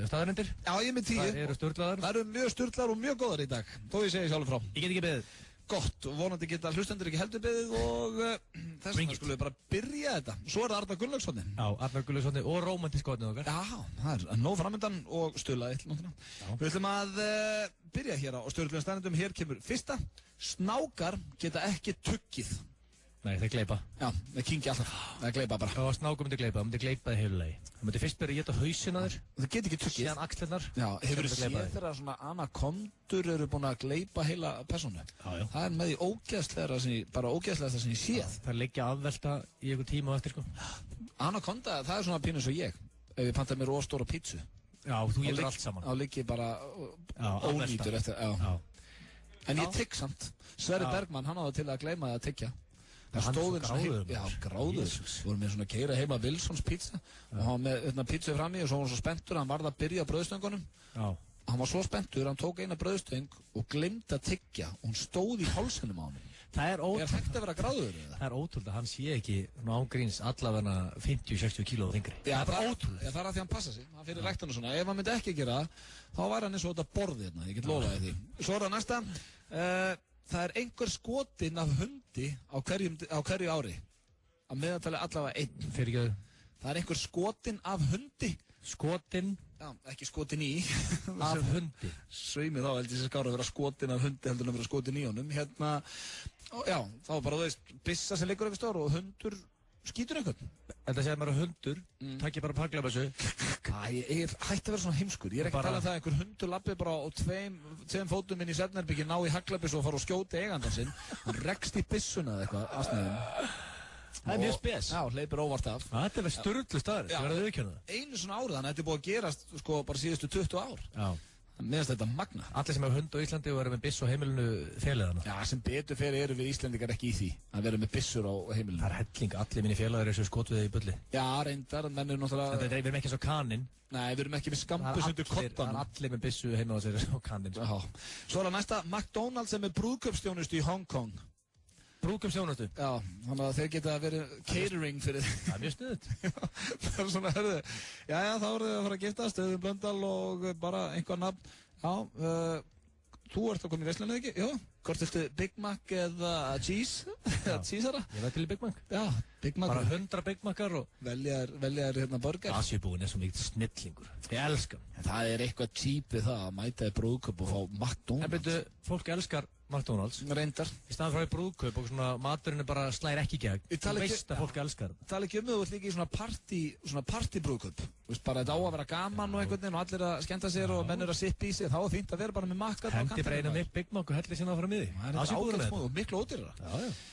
staðarindir. Já, ég með 10. Það eru sturlaðar. Það eru mjög sturlaðar og mjög góðar í dag, þó ég segi sjálfur frá. Ég get ekki beðið. Gott, og vonandi geta hlustendur ekki heldur beðið og þess vegna skulum við bara byrja þetta. Svo er það Arnar Gunnlaugssoni. Já, Arnar Gunnlaugssoni og rómantísk hornið okkar. Já, það er nóg framöndan og stuðlaði náttúrulega. Við ætlum að byrja hér á stöðlulegum staðrindum. Hér kemur fyrsta. Snákar geta ekki tuggið. Nei, þeir gleypa. Já, þeir kyngja alltaf. Þeir gleypa bara. Og snákur myndi gleypa, það myndi gleypa þig heilulegi. Það myndi fyrst byrja að geta hausinn á þér. Það get ekki tuggið. Síðan axlirnar. Já, hefur séð þeirra svona anakondur eru búin að gleypa heila persónu. Já, já. Það er með því ógeðslegasta sem ég séð. Það liggja afvelta í einhver tíma og eftir, sko. Anakonda, það er svona pínu eins og ég. Ef ég pantaði mér óstóra pítsu. Já, þú getur allt saman. Þá ligg ég bara ónýtur eftir, já. En ég tygg samt. Sverri Bergmann, hann áður til að gleyma það að tyggja. Það stóð gráður. Já, gráður. Við vorum með svona keira heima Wilsons pizza og hann var með pizza fram í og svo var hann svo spenntur, hann varð að byrja á brauðstöngunum. Já. Hann var svo spenntur, hann tók eina brauðstöng og glemdi að tyggja og hún stóð í hálsinum á hann. Það er ótrúlega. Er hægt að vera gráður eða? Það er ótrúlega, hann sé ekki ángríns allavega 50-60 kíló þingri. Já, það er bara ótrúlega. Já, það er að því hann passa sig, hann fyrir ræktan og svona. Ef hann myndi ekki gera þá væri hann eins og þetta borðið hérna, ég get lofaði því. Svo er það næsta. Það er einhver skotinn af hundi á hverju ári. Að meðaltali allavega einn. Fyrirgjöðu. Það er einhver skotinn af hundi. Skotinn? Já, ekki skotinn í. Af hundi. Sveimi þá held ég sem skára að vera skotinn af hundi heldur en að vera skotinn í honum. Hérna, já, þá bara þú veist, byssa sem liggur eitthvað stór og hundur skýtur einhvern. Þetta segir mér að hundur, takk ég bara paglabessu. Ég hætti að vera svona heimskur. Ég er ekki að tala um það að einhver hundur lappi bara á tveim fótum inn í svefnherbyggi, ná í haglabessu og fara og skjóti eigandan sinn. Hann rekst í byssuna eða eitthvað aðsniðum. Það er mjög spes. Já, hleypur óvart af. Þetta er vel sturlu staður, það verður auðvitað. Einu svona árið, þannig að þetta er búið að gerast sko bara síðustu 20 ár. Já. Meðast þetta magna. Allir sem hefur hund á Íslandi og eru með byssu á heimilinu félagarna. Já, sem betur fyrir eru við Íslendingar ekki í því að vera með byssur á heimilinu. Það er helling, allir mínir félagar eru svo skotviðið í bulli. Já, reyndar, menn eru náttúrulega... Við erum ekki svo kaninn. Nei, við erum ekki með skambus undir kottan. Það er allir með byssu heima á sér og kaninn. Svo er það næsta, McDonald's er með brúðkaupsþjónustu í Hong Kong. Brúðkaupsþjónustu? Já, þannig að þeir geta verið catering fyrir... Það er mjög sniðut. Það er svona, hörðu, já, þá voru þið að fara að giftast, Auðun Blöndal og bara einhver nafn. Já, þú ert að koma í veislunni, ekki? Já. Hvort viltu Big Mac eða cheese? Eða cheesera? Ég veit til í Big Mac. Já, Big Mac. Bara 100 Big Macar og... Velja þér hérna burger. Asjubúin er svo mikið snillingur. Ég elska hann. Það er eitthvað cheap við það að mæta í brúðkaup og fá McDonald's. En byrju, fólk elskar McDonald's. Reyndar. Í staðan frá í brúðkaup og svona maturinn er bara slæðir ekki í gegn. Þú veist að fólk elskar það. Tala ekki um þau, þú ert líka í svona partybrúðkaup. Þú veist bara þetta á að vera gaman og einhvern veginn og allir að skemmta sér og menn eru að sippa í sig. Þá er fínt að vera bara með makkar. Hendi bara einu með Big Mac og helli sinna áfram í því. Það er ágætt smúð og miklu ódýrara.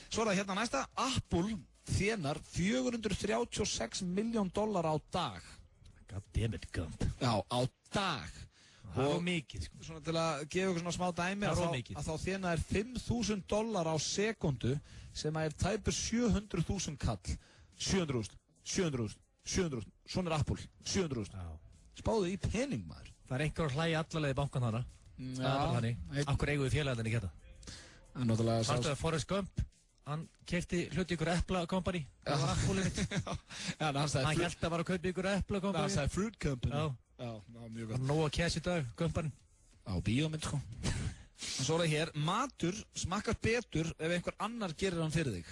Svo er það hérna næsta. Apple þénar $436 million á dag. God damn it, Gump. Já, á dag. Það er mikið, sko. Svona til að gefa ykkur svona smá dæmi að þá þéna er $5.000 á sekundu sem er tæpur 700.000 kall. 700.000. Svona er Apple. 700.000. Spáðu í pening, maður. Það er einhver að hlæja allalega í bankan hana. Það er bara þannig. Akkur eigum við félagarnir ekki þetta. Sástu að Forrest Gump, hann keypti hluti ykkur Apple Company. Það var Apple-inn mitt. Hann held að var að kaupa ykkur Apple Company. Hann sagði Fruit Company. Já, mjög gott. Það er nóg að kæsa í dag, Gumparinn. Á bíómynd, sko. Svo er það hér, matur smakkar betur ef einhver annar gerir hann fyrir þig.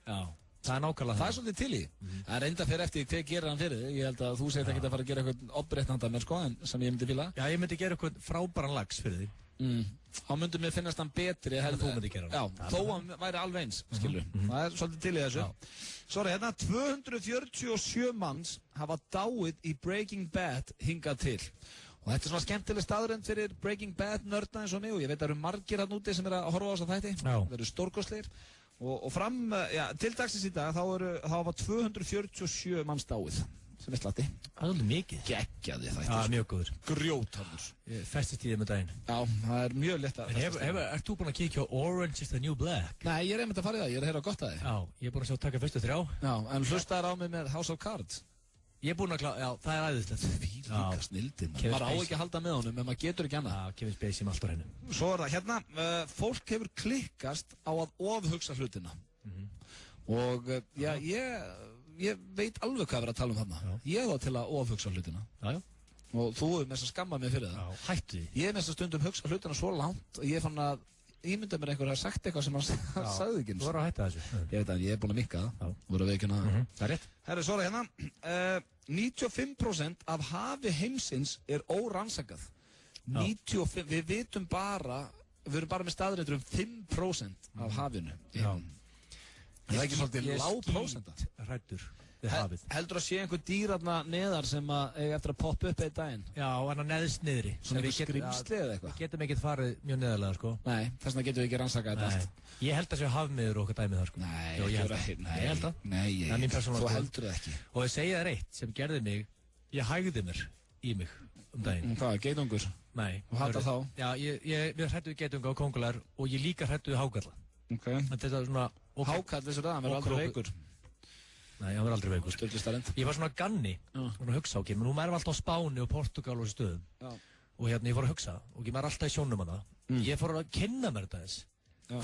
Já. Það nákvæmlega það svolítið til í. Það reynda fyrir eftir hver gerir hann fyrir þig. Ég held að þú segir ekki að fara að gera eitthvað opbreytnanda með sko, en sem ég myndi fíla. Já, ég myndi gera eitthvað frábæran lags fyrir þig. Þá myndi mér finnast hann betri en þú myndi gera hann. Já, þó hann væri alveg eins, skilur. Það svolítið til í þessu. Svo hérna, 247 manns hafa dáið í Breaking Bad hingað til. Og þetta svona skemmtileg staðurinn fyrir Breaking Bad nörda eins og mig, og ég veit að það eru margir hann úti sem að horfa á þessa þætti. Það eru stórkostlegir. Og fram, til dagsins í dag, þá hafa 247 manns dáið, sem slatti. Það er mikið. Geggjaði þættir. Já, mjög góður. Grjótharður. Ég festist í þeim með daginn. Já, það mjög létt að festast í þeim. Ert þú búinn að kíkja á Orange is the New Black? Nei, ég einmitt að fara í það, ég að heyra gott að þið. Já, ég búinn að taka fyrstu 3. Já, en hlustaðar á mig með House of Cards. Ég búinn að já, það æðislegt. Líka snildi, maður á ekki að halda með honum, en maður getur ekki annað. Já, Kevin Spacey með allt á hennu. Svo það, hérna, fólk hefur klikkast á að ofhugsa hlutina. Og, ég veit alveg hvað er að tala þarna. Ég var til að ofhugsa hlutina. Já. Og þú er mest að skamma mig fyrir það. Já, hættu því. Ég er mest að stundum hugsa hlutina svo langt, og ég fann að ímynda mér einhver að hafa sagt eitthvað sem hann sagði ekki. Þú voru að hætta þessu. Ég veit að ég er búinn að mikka það. Þú voru að veikuna það. Það er rétt. Herru, svo hérna. 95% af hafi heimsins er órannsakað. 95%, við erum bara með staðreitur 5% af hafinu. Það er ekki svolítið lág prósenta. Ég skýt hræddur við hafið. Heldur að sé einhver dýrarna neðar sem eiga eftir að poppa upp einn daginn? Já, hann er neðst niðri. Svona einhver skrimsli eða eitthvað? Við getum ekkert farið mjög neðarlega, sko. Nei, þess vegna getum við ekki rannsakað þetta allt. Ég held að sé hafmiður og okkar dæmið það, sko. Nei, ég held það. Nei, þú heldur það ekki. Og ég segja þér eitt sem gerði mig, ég hægði mér í mig daginn. Hvað, geitungur? Nei. Og hatar þá? Já, við hrættu við geitunga og kóngular og ég líka hrættu við hákarla. Ok. Þetta er svona... Hákarl, þessu það, hann verður aldrei veikur. Nei, hann verður aldrei veikur. Sturlustarrend. Ég var svona ganni, svona að hugsa, ok, menn hún er alltaf á Spáni og Portugal og þessu stöðum. Já. Og hérna, ég fór að hugsa, og ég var alltaf í sjónum hana. Ég fór að kynna mér þetta þess.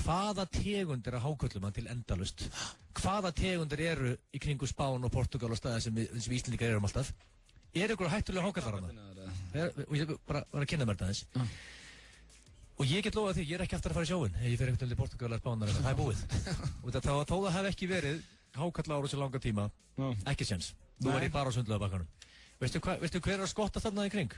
Hvaða tegundir af háköllum hann til endalust? Hvaða tegundir eru í kringu Spán og Portugal og staði sem við Íslendingar erum alltaf? Er ykkur hættulega hákallar hana? Og ég bara var að kynna mér þetta þess. Og ég get lofað því, ég er ekki aftur að fara í sjóin ef ég fer eitthvað til Portugal eða Spánar, það er búið. Og þó það hef ekki verið hákalla ára sér langa tíma, ekki séns. Nú er ég bara á sundlaugabakkanum. Veistu hver er að skotta þarna í kring?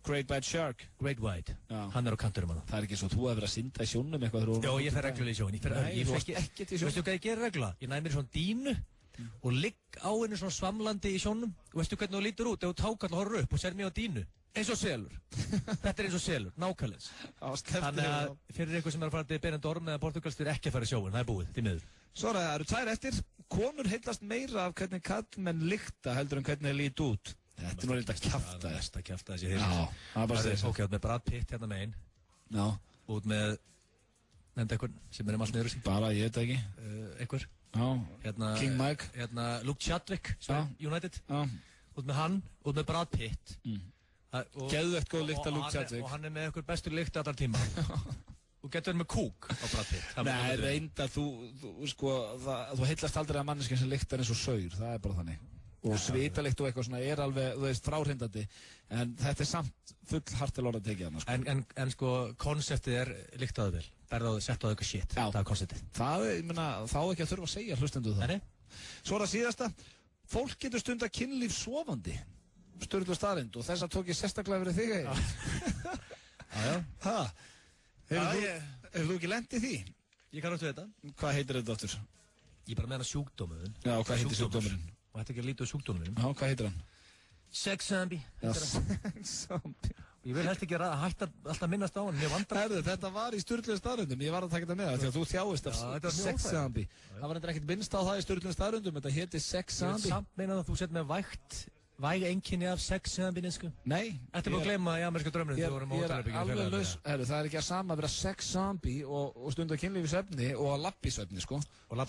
Great White Shark. Great White. Hann er á kanturum hana. Það er ekki svo þú hefur verið að synda í sjónum eitthvað þegar þú... Já, ég fer reglulega í sjón. Nei, þú varst ekkert í sjón. Veistu hvað ég gerir reglulega? Ég næ mér í svona dínu og ligg á henni svona svamlandi í sjónum. Og veistu hvernig þú lítur út ef þú tákall horfur upp og ser mig á dínu? Eins og selur. Þetta er eins og selur, nákvæmlega. Þannig að fyrir einhver sem er að fara til Benidorm eða Portugalstur ekki að fara í sjóin, það er búið, því miður. Svo það eru 2 eftir. Konur heillast meira af hvernig karlmenn lykta heldur en hvernig þeir líta út. Þetta er nú reynda að kjafta þess. Þetta er kjafta þess, ég heyrði. Já, það er bara þess. Ok, út með Brad Pitt hérna megin. Já. Út með, nefndi einhvern sem er allt niður sig. Bara, ég veit ekki. Einhver. Já. Hérna, King Mike. Hérna, Luke Chadwick, United. Já. Út með hann, út með Brad Pitt. Geðveikt góð lykt af Luke Chadwick. Og hann er með einhver bestur lykt allar tíma. Og getur verið með kúk á Brad Pitt. Nei, reynda, þú heillast aldrei að manneskinn sem lyktar eins og saur, það er bara þannig. Og svitalykt og eitthvað svona er alveg, þú veist, fráhrindandi. En þetta er samt full hartil orð að tekið hann, sko. En sko, konseptið er lyktaðu vel. Berðaðu, settu á eitthvað shit. Já. Það er konseptið. Það, ég meina, þá ekki að þurfa að segja hlustendu það. Nei. Svo er það síðasta. Fólk getur stundar kynlíf sofandi. Sturlu staðrind. Og þess að tók ég sérstaklega verið þig, Ha? Hefur þú ekki lent í því? Ég kannast við þetta. Hvað heitir þetta áttur? Ég bara meina sjúkdómurinn. Já, hvað heitir sjúkdómurinn? Og þetta ekki að líta á sjúkdómurinn. Já, hvað heitir hann? Sex zombie. Já, sex zombie. Ég vil helst ekki hætta alltaf minnast á hann. Þetta var í Sturlu staðrindum. Ég var að taka þetta með það, því að þú þjáist af sex zombie. Það var ekkert minnst á það í Sturlu staðrindum. Þetta heiti sex zombie. Ég vil samt meina að þú sett með væg einkenni af sex zombie, sko. Nei. Þetta er bara að gleyma í ameríska draumurinn þegar við vorum á hótelherberginu Ég er alveg laus. Það er ekki að sama að vera sex zombie og stunda kynlíf í svefni og að labba í svefni, sko.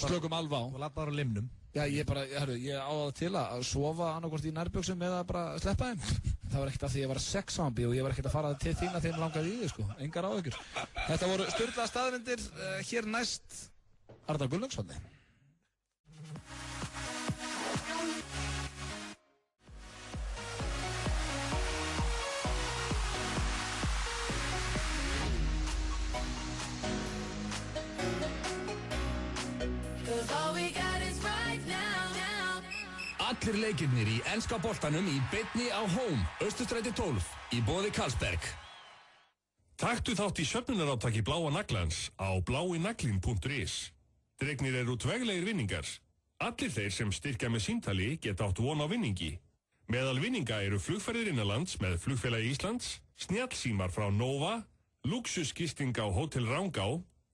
Slökum alveg á. Og labba á limnum. Já, ég á það til að sofa annarkvort í nærböksum eða bara sleppa þeim. Það var ekkert af því ég var sex zombie og ég var ekkert að fara til þín að þeim langaði í þig, sko. Engar áhyggjur. Þetta voru sturlaðar staðreyndir. Hér næst Arnar Gunnlaugsson. All we got is Allir leikirnir í enska boltanum í beinni á Home, Austurstræti 12, í boði Carlsberg. Taktu þátt í söfnunarátaki Bláa naglans á bláinaglin.is. Dregnir eru tveglegir vinningar. Allir þeir sem styrkja með símtali geta átt von á vinningi. Meðal vinninga eru flugferðir innanlands með Flugfélagi Íslands, snjallsímar frá Nova, luxusgisting á Hótel Rangá,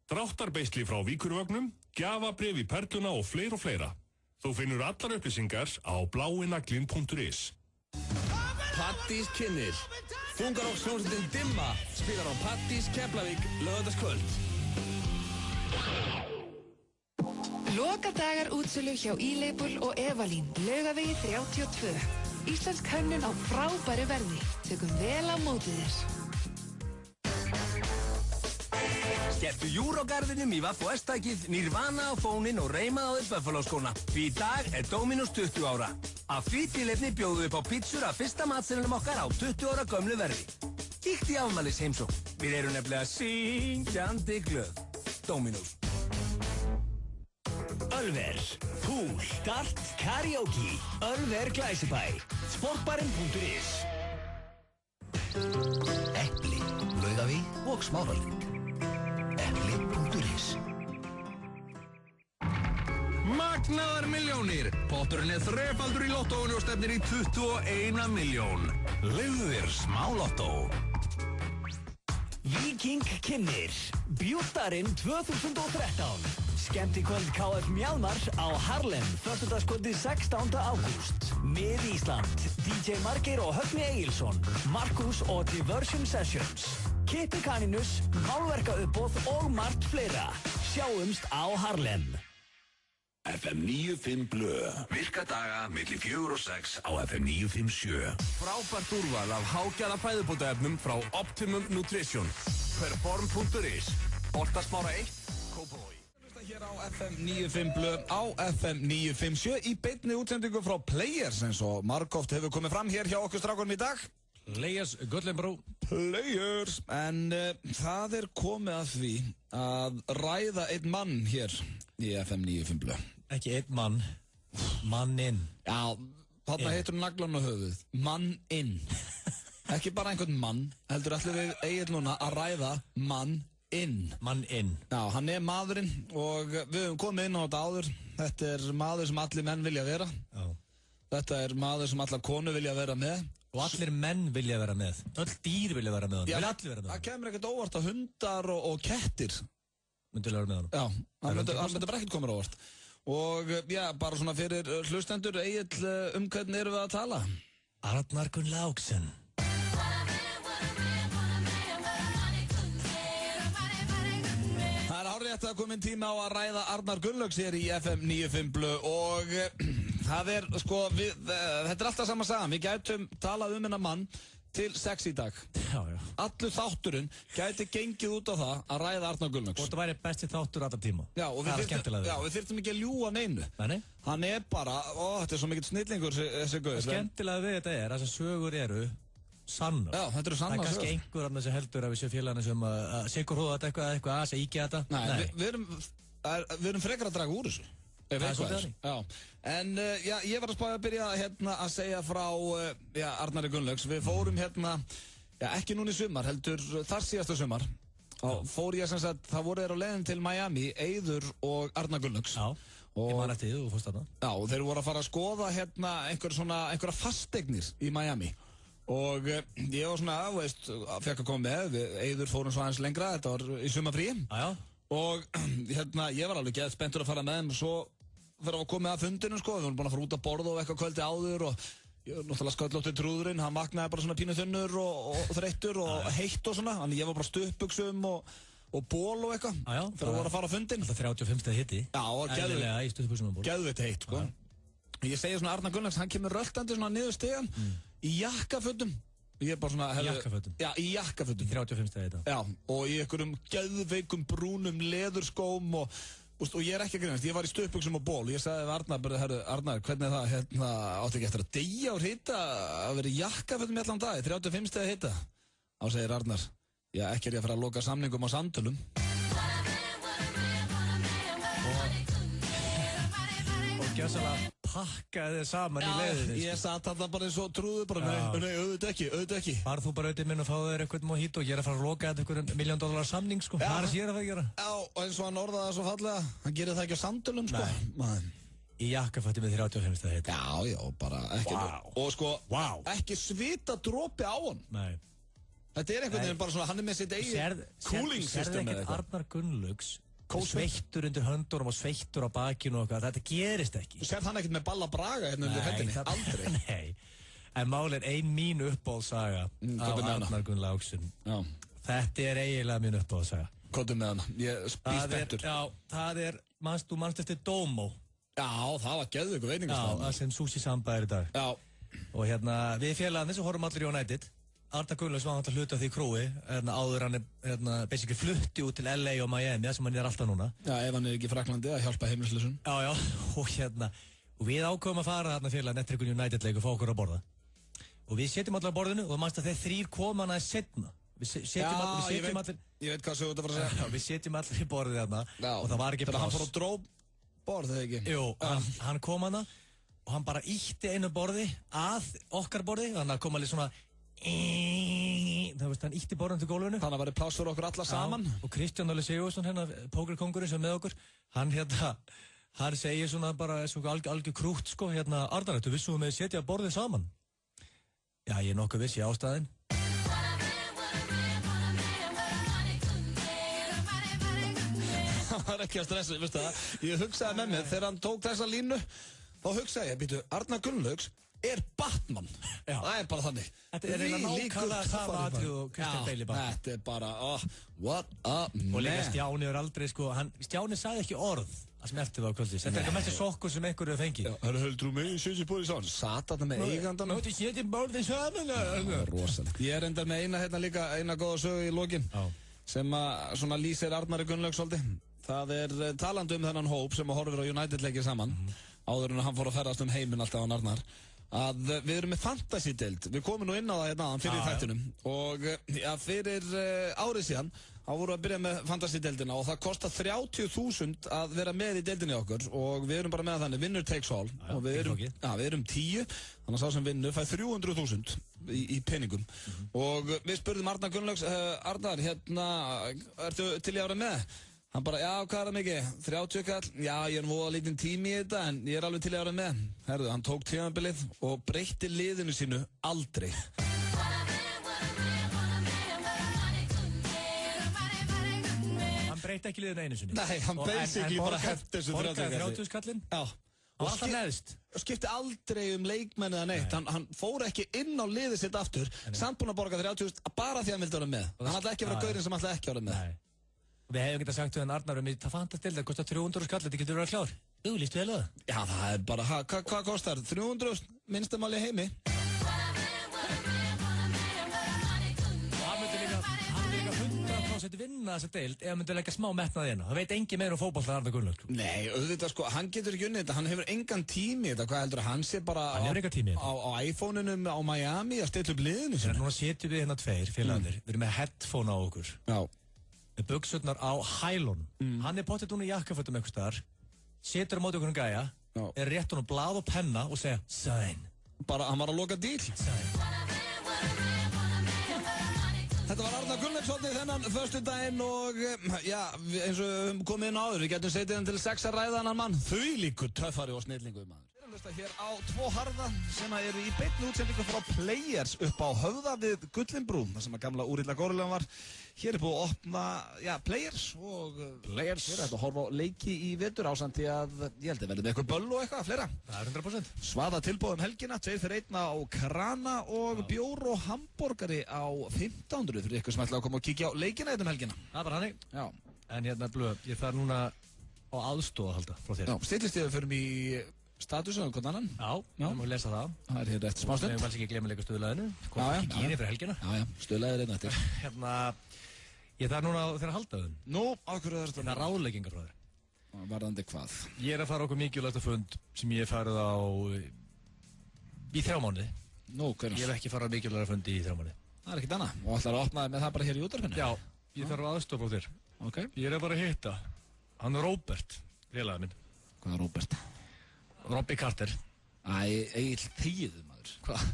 dráttarbeisli frá Víkurvögnum, gjafabréf í Perluna og fleira. Þú finnur allar upplýsingar á bláinaglin.is. Pattís kynnir. Þungarokkshljómsveitin Dimma spilar á Pattís Keflavík laugardagskvöld. Lokadagar útsölu hjá E-Label og Evalín, Laugavegi 32. Íslensk hönnun á frábæru verði. Tökum vel á móti þér. Skelltu Júrógarðinum í Vaff og S-tækið, Nirvana á fóninn og reymað á þér Buffalo-skóna. Því í dag er Dominos 20 ára. Af því tilefni bjóðum við upp á pizzur af fyrsta matseðlinum okkar á 20 ára gömlu verði. Kíkt í afmælis heimsókn. Við erum nefnilega syngjandi glöð. Dominos. Ölver, pool, dart, karaoke. Ölver Glæsibæ. Sportbarinn.is. Epli, Laugavík og Smáralind. Epli.is. Magnaðar milljónir. Potturinn er þrefaldur í lottóinu og stefnir í 21 milljón. Leyfðu þér smá lottó. Viking kynnir. Bjúttarinn 2013. Skemmtikvöld KF Mjálmar á Harlem, föstudagskvöldi 16. ágúst. Með Ísland, DJ Margeir og Högni Egilsson, Markus og Diversion Sessions. Kitty Kaninus, málverkauppboð og margt fleira. Sjáumst á Harlem. FM 95 Blö. Virka daga milli 4 og 6 á FM 957. Frábært úrval af hágæða fæðubótaefnum frá Optimum Nutrition. Perform.is. Holtasmára 1, Kópavogi. Hér á FM 95 Blö á FM 957 í beinni útsendingu frá Players eins og margóft hefur komið fram hér hjá okkur strákunum í dag. Players, Gullinbrú. Players. En það er komið að því að ræða einn mann hér í FM 95 Blö. Ekki einn mann, manninn. Já, þarna heitur naglan á höfuð. Manninn. Ekki bara einhvern mann, heldur allir við Egill núna að ræða manninn. Manninn. Já, hann er maðurinn og við höfum komið inn á þetta áður. Þetta er maður sem allir menn vilja vera. Já. Þetta er maður sem allar konur vilja vera með. Og allir menn vilja vera með. Öll dýr vilja vera með hann. Vilja allir vera með hann. Það kemur ekkert óvart að hundar og kettir myndi vera með hann. Já, hann myndi bara ekkert komið óvart. Og já, bara svona fyrir hlustendur, Egill, hvernig erum við að tala? Arnar Gunn Láksson. Það er hárrétt að komin tíma á að ræða Arnar Gunnlaugs hér í FM 95 Blö og það er, sko, þetta er alltaf sama sagan. Við gætum talað um hennar mann til 6 í dag. Já, já. Allur þátturinn gæti gengið út á það að ræða Arnar Gunnlaugs. Og þetta væri besti þáttur alltaf tíma. Já, og við þyrftum ekki að ljúga neinu. Nei. Hann er bara, þetta er svo mikill snillingur þessi gauð. Það skemmtilega við þetta er að þessar sögur eru sannar. Já, þetta eru sannar sögur. Það er kannski einhver annars sem heldur að við séum félagana sem að sigur hóða þetta eitthvað að segja íkja þetta. Nei, við erum frekar að draga úr þessu. Það er svolítið þannig. Já, en ég var að spája að byrja hérna að segja frá Arnari Gunnlaugs. Við fórum hérna, ekki núna í sumar, heldur þar síðasta sumar. Þá fór ég sem sagt, það voru þeir á leiðin til Miami, Eiður og Arnar Gunnlaugs. Já, ég man eftir því, þú fórst þarna. Já, og þeir voru að fara að skoða hérna einhverja fasteignir í Miami. Og ég var svona, veist, fekk að koma með, Eiður fórum svo aðeins lengra, þetta var í sumarfríi. Já. Og hérna, ég var alveg geðt spenntur að fara með þeim og svo fyrir að koma að fundinu, sko, við vorum búin að fara út að borða og eitthvað kvöldi áður og ég var náttúrulega sköllóttur trúðurinn, hann vaknaði bara svona pínu þunnur og þreyttur og heitt og svona, þannig ég var bara stuttbuxum og ból og eitthvað fyrir að voru að fara á fundin. Það 35 steg hitti. Já, og eðlilega í stuttbuxum og ból. Geðveitt heitt, sko. Ég segi svona Arnar Gunnlaugs, hann kemur röltandi svona niður stegan í jakkafötum. Ég er bara svona... Í jakkafötum? Já, í jakkafötum. 35 steg hitta. Já, og í einhverjum geðveikum brúnum leðurskóm og ég er ekki að grínast, ég var í stuttbuxum og ból. Ég sagði við Arnar, hvernig er það, hérna, áttu ekki eftir að deyja úr hita, að vera í jakkafötum í allan dag, 35 steg hita? Þá segir Arnar, já, ekki er ég að fara að loka samningum á samtölum. Og gjössalega pakkaði þið saman í leiðinni. Ég satt þarna bara eins og trúðu bara, nei, auðvitað ekki. Farð þú bara auðvitað minn og fáðu þér eitthvað mojito og ég er að fara að loka þetta $1 million samning, sko. Það er að ég er að fara að gera. Já, og eins og hann orðaði það svo fallega, hann gerir það ekki á Sandölum, sko. Nei. Í jakkafatti með 35 stað heita. Já, bara ekki. Og sko, ekki svita dropi á hann. Nei. Þetta er einhvern veginn bara svona, hann er með sitt eigin cooling system eða eitthvað. Arnar Gunnlaugs sveittur undir höndunum og sveittur á bakinu og eitthvað, þetta gerist ekki. Þú sér hann ekkert með Balla Braga hérna undir hendinni, aldrei. Nei, en mál er ein mín uppáhaldsaga á Arnar Gunnlaugsson. Þetta er eiginlega mín uppáhaldsaga. Kóttu með hana, ég spýst betur. Já, það er, þú manst eftir Domo. Já, það var geðveikur veitingastað. Já, það sem Sushi Samba er í dag. Já. Og hérna, við félagarnir sem horfum allir í United, Arnar Gunnlaugs var alltaf hluti af því krúi, áður hann basically flutti út til LA og Miami, það sem hann er alltaf núna. Já, ef hann er ekki í Fraklandi að hjálpa heimilislausun. Já, og við ákveðum að fara þarna félagarnir eftir einhvern United-leik og fá okkur að borða. Og við setjum allir á borðinu og mannst að þeir 3 koma hana setna. Við veit hvað sögur þetta var að segja. Við setjum allir í borðið þarna og það var ekki pláss. Þegar hann fór og dró borð, eða ekki? Jú, hann kom hana og hann bara ýtti einu borði að okkar borði, þannig að koma allir svona hann ýtti borðan til gólfinu. Þannig að það væri pláss fyrir okkur alla saman. Og Kristján Óli Sigurðsson, pókerkongurinn sem er með okkur, hann segir svona bara algjör krútt, sko, Arnar, þú vissum við með að setja borðið saman? Já, ég er nokkuð viss í ástæðin. Það var ekki að stressa, veistu það. Ég hugsaði með mig, þegar hann tók þessa línu, þá hugsaði ég, býtu, Arnar Gunnlaugs er Batman. Já. Það er bara þannig. Þetta er eiginlega nákvæmlega sama atrið og Kristján Bale bara. Já, þetta er bara, what a man. Og líka Stjáni er aldrei, sko, Stjáni sagði ekki orð að smerti það á kvöldis. Þetta er eitthvað mestir sokkur sem einhverju fengið. Já, hann heldur mig í setja borðið saman. Sat þarna með eigandan. Þú setja borðið saman. Það er rosalegt. Ég er enda með eina góða sögu í lokin sem að svona lýsir Arnari Gunnlaugs svolítið. Það er talandi þennan hóp sem horfir á United-leikir saman áður en hann fór að ferðast heiminn alltaf á Arnar að við erum með fantasy-deild. Við komum nú inn á það hérna fyrir þættinum og fyrir árið síðan þá vorum við að byrja með fantasy-deildina og það kostar 30.000 að vera með í deildinni okkur og við erum bara með þannig winner takes all og við erum 10 þannig að sá sem vinnur fær 300.000 í peningum og við spurðum Arnar Gunnlaugs Arnar, ertu til í að vera með? Hann bara, já, hvað er það mikið? 30 kall? Já, ég er voða lítinn tími í þetta, en ég er alveg til að vera með. Herðu, hann tók tímabilið og breytti liðinu sínu aldrei. Hann breytti ekki liðinu einu sinni. Nei, hann basically bara hefði þessu 30 kallinn. Já. Og alltaf neðst. Skipti aldrei leikmenn eða neitt. Hann fór ekki inn á liðið sitt aftur, samt búinn að borga 30.000 bara því að hann vildi vera með. Hann ætlaði ekki að vera gaurinn sem ætlaði ekki að vera með. Við hefum getað sagt við hann Arnar í Tafantast-deild, það kostar 300 skall, þetta getur verið klár. Jú, lístu vel á það? Já, það er bara, hvað kostar? 300 minnstamáli heimi. Og hann myndi líka 100% vinna þessa deild ef hann myndi leggja smá metnað í hennu. Það veit engin meira fótboll en Arnar Gunnlaugs. Nei, auðvitað sko, hann getur ekki unnið þetta, hann hefur engan tími í þetta, hvað heldur að hann sé bara á iPhone-unum á Miami að stilla upp liðinu sinni. Núna setjum við hérna 2 félagarnir, við erum með headphone á okkur. Já. Með buxurnar á hælunum. Hann er pottet núna í jakkafötum einhvers staðar, setur á móti okkur gæja, er rétt honum blað og penna og segja sign. Bara, hann var að loka díl. Þetta var Arnar Gunnlaugs þennan föstudaginn og já, eins og komið inn áður, við getum setið hann til 6 að ræða hann mann. Þvílíkur töffari og snillingu maður. Við erum hlusta hér á 2 harða sem eru í beinni útsendingu frá Players upp á Höfða við Gullinbrú, þar sem að gamla úrilla górulegan var. Hér er búið að opna, Players og Players. Hér er þetta að horfa á leiki í vetur ásamt því að ég held að verði með eitthvað böll og eitthvað, fleira. Það er 100%. Svaða tilboð helgina, 2 fyrir 1 á krana og bjór og hamborgari á 1500 fyrir ykkur sem ætla að koma og kíkja á leikina helgina. Það er bara hannig. Já. En hérna blöð, ég þarf núna á aðstoð að halda frá þér. Já, stillist ég að förum í status og hvern annan. Já, við múum lesa það. Það er hér eftir smá stund. Við múum ekki glemja leika stöðuleginu. Hvað ekki gýri fyrir helgina. Já, stöðulegir einn eftir. Hérna, ég þarf núna þegar að halda þau. Nú, á hverju það er þetta? Það er ráðleggingar frá þér. Varðandi hvað? Ég er að fara okkur mikilvægsta fund sem ég hef farið á í 3 mánuði. Nú, hvernig? Ég hef ekki farið á mikilvægsta fundi í 3 mánuði. Það er ekkert annað. Og ætlar að opna með það bara hér í útvarpinu? Já, ég þarf aðstoð frá þér. Ok. Ég er bara að hitta hann Róbert, félaginn minn. Hvað er Róbert? Robbie Carter. Egill þýðu maður. Hvað?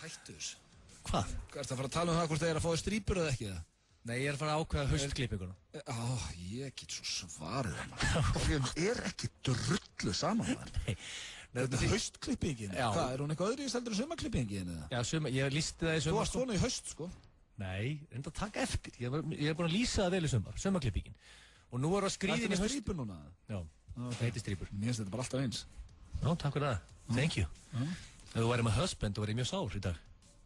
Hættu þessu. Hvað? Hvað ertu að fara að tala um það hvort þið að fá strípur eða ekki það? Nei, ég að fara að ákveða haustklippinguna. Ég get svo svarið það maður. Ekki drullu saman maður. Nei. Þetta er haustklippingin. Hvað, hún eitthvað öðru í seldur en sumarklippingin eða? Já, ég lísti það í sumar. Þú varst svona í haust sko. Nei, reynda að taka eftir. Ég er búin að lýsa það vel í sumarklippingin. Og nú er það skrýðin í haust. Þetta er strípur núna? Já, það heitir strípur. Mér finnst þetta bara alltaf eins. Já, takk fyrir það. Thank you. Ef þú væri með husband, þú væri mjög sár í dag.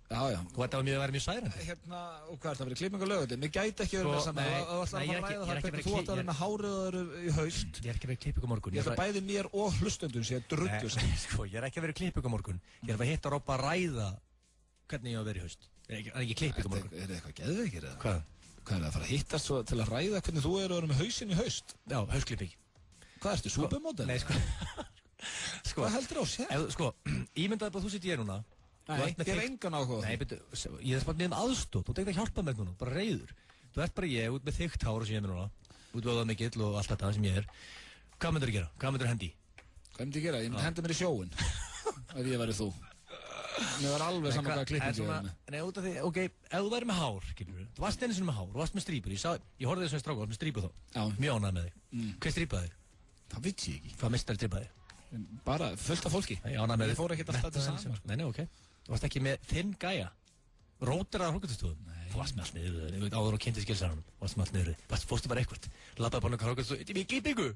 Já. Þú ætti að vera mjög særandi. Og hvað er það að vera klippingalögutin? Mér gæti ekki verið með saman. Þú ætlar að fara að ræða það hvernig þú ætlar að reyna hárið í haust. Ég er ekki að vera klippingamorgun. Ég ætla bæði mér og hlustundum sé að drullu sig. Ég er ekki að vera klippingamorgun. Ég er að hitta Robba að ræða hvernig ég á að vera í haust. Það er ekki klippingamorgun. Er það eitthvað geðveikir eða? Hvað? Hvað er það að fara að hittast til að ræða hvernig þú eru að vera með hausinn í haust? Já, hausklipping. Hvað ertu, supermodel? Nei, Hvað heldur á sér? Ímyndaðu bara þú sitt ég núna. Nei, ég hef engan áhuga. Nei, ég er bara með aðstóð, þú tekst að hjálpa mér núna, bara reyður. Þú ert bara ég, út með þykkt hár sem ég er með núna, út vöðað mikill og allt þetta sem ég er. Hvað myndur þú gera? Hvað myndur þú hendi? Hvað myndur ég gera? Ég myndi henda mér í sjóin, ef ég væri þú. Mér var alveg saman hvað klippingi ég var með. Nei, út af því, ok, ef þú væri með hár, skilur þú varst einu sinni með hár, þú varst með strípur, ég horfði þessum stráku, þú varst með strípu þá. Mjög ánægð með þig. Hver strípaði þig? Það veit ég ekki. Hvað mistar strípaði þig? Bara fullt af fólki. Ég fór ekkert alltaf til saman. Nei, ok. Þú varst ekki með þinn gæja. Rótiraðar hálfgöldustofum. Þú varst með allt niður, ég veit áður og kynnti skilsarannum. Þú varst með allt niður. Fórstu bara eitthvað. Labbaði bara nokkar hálfgöldustofum. Þetta er mér klippingu.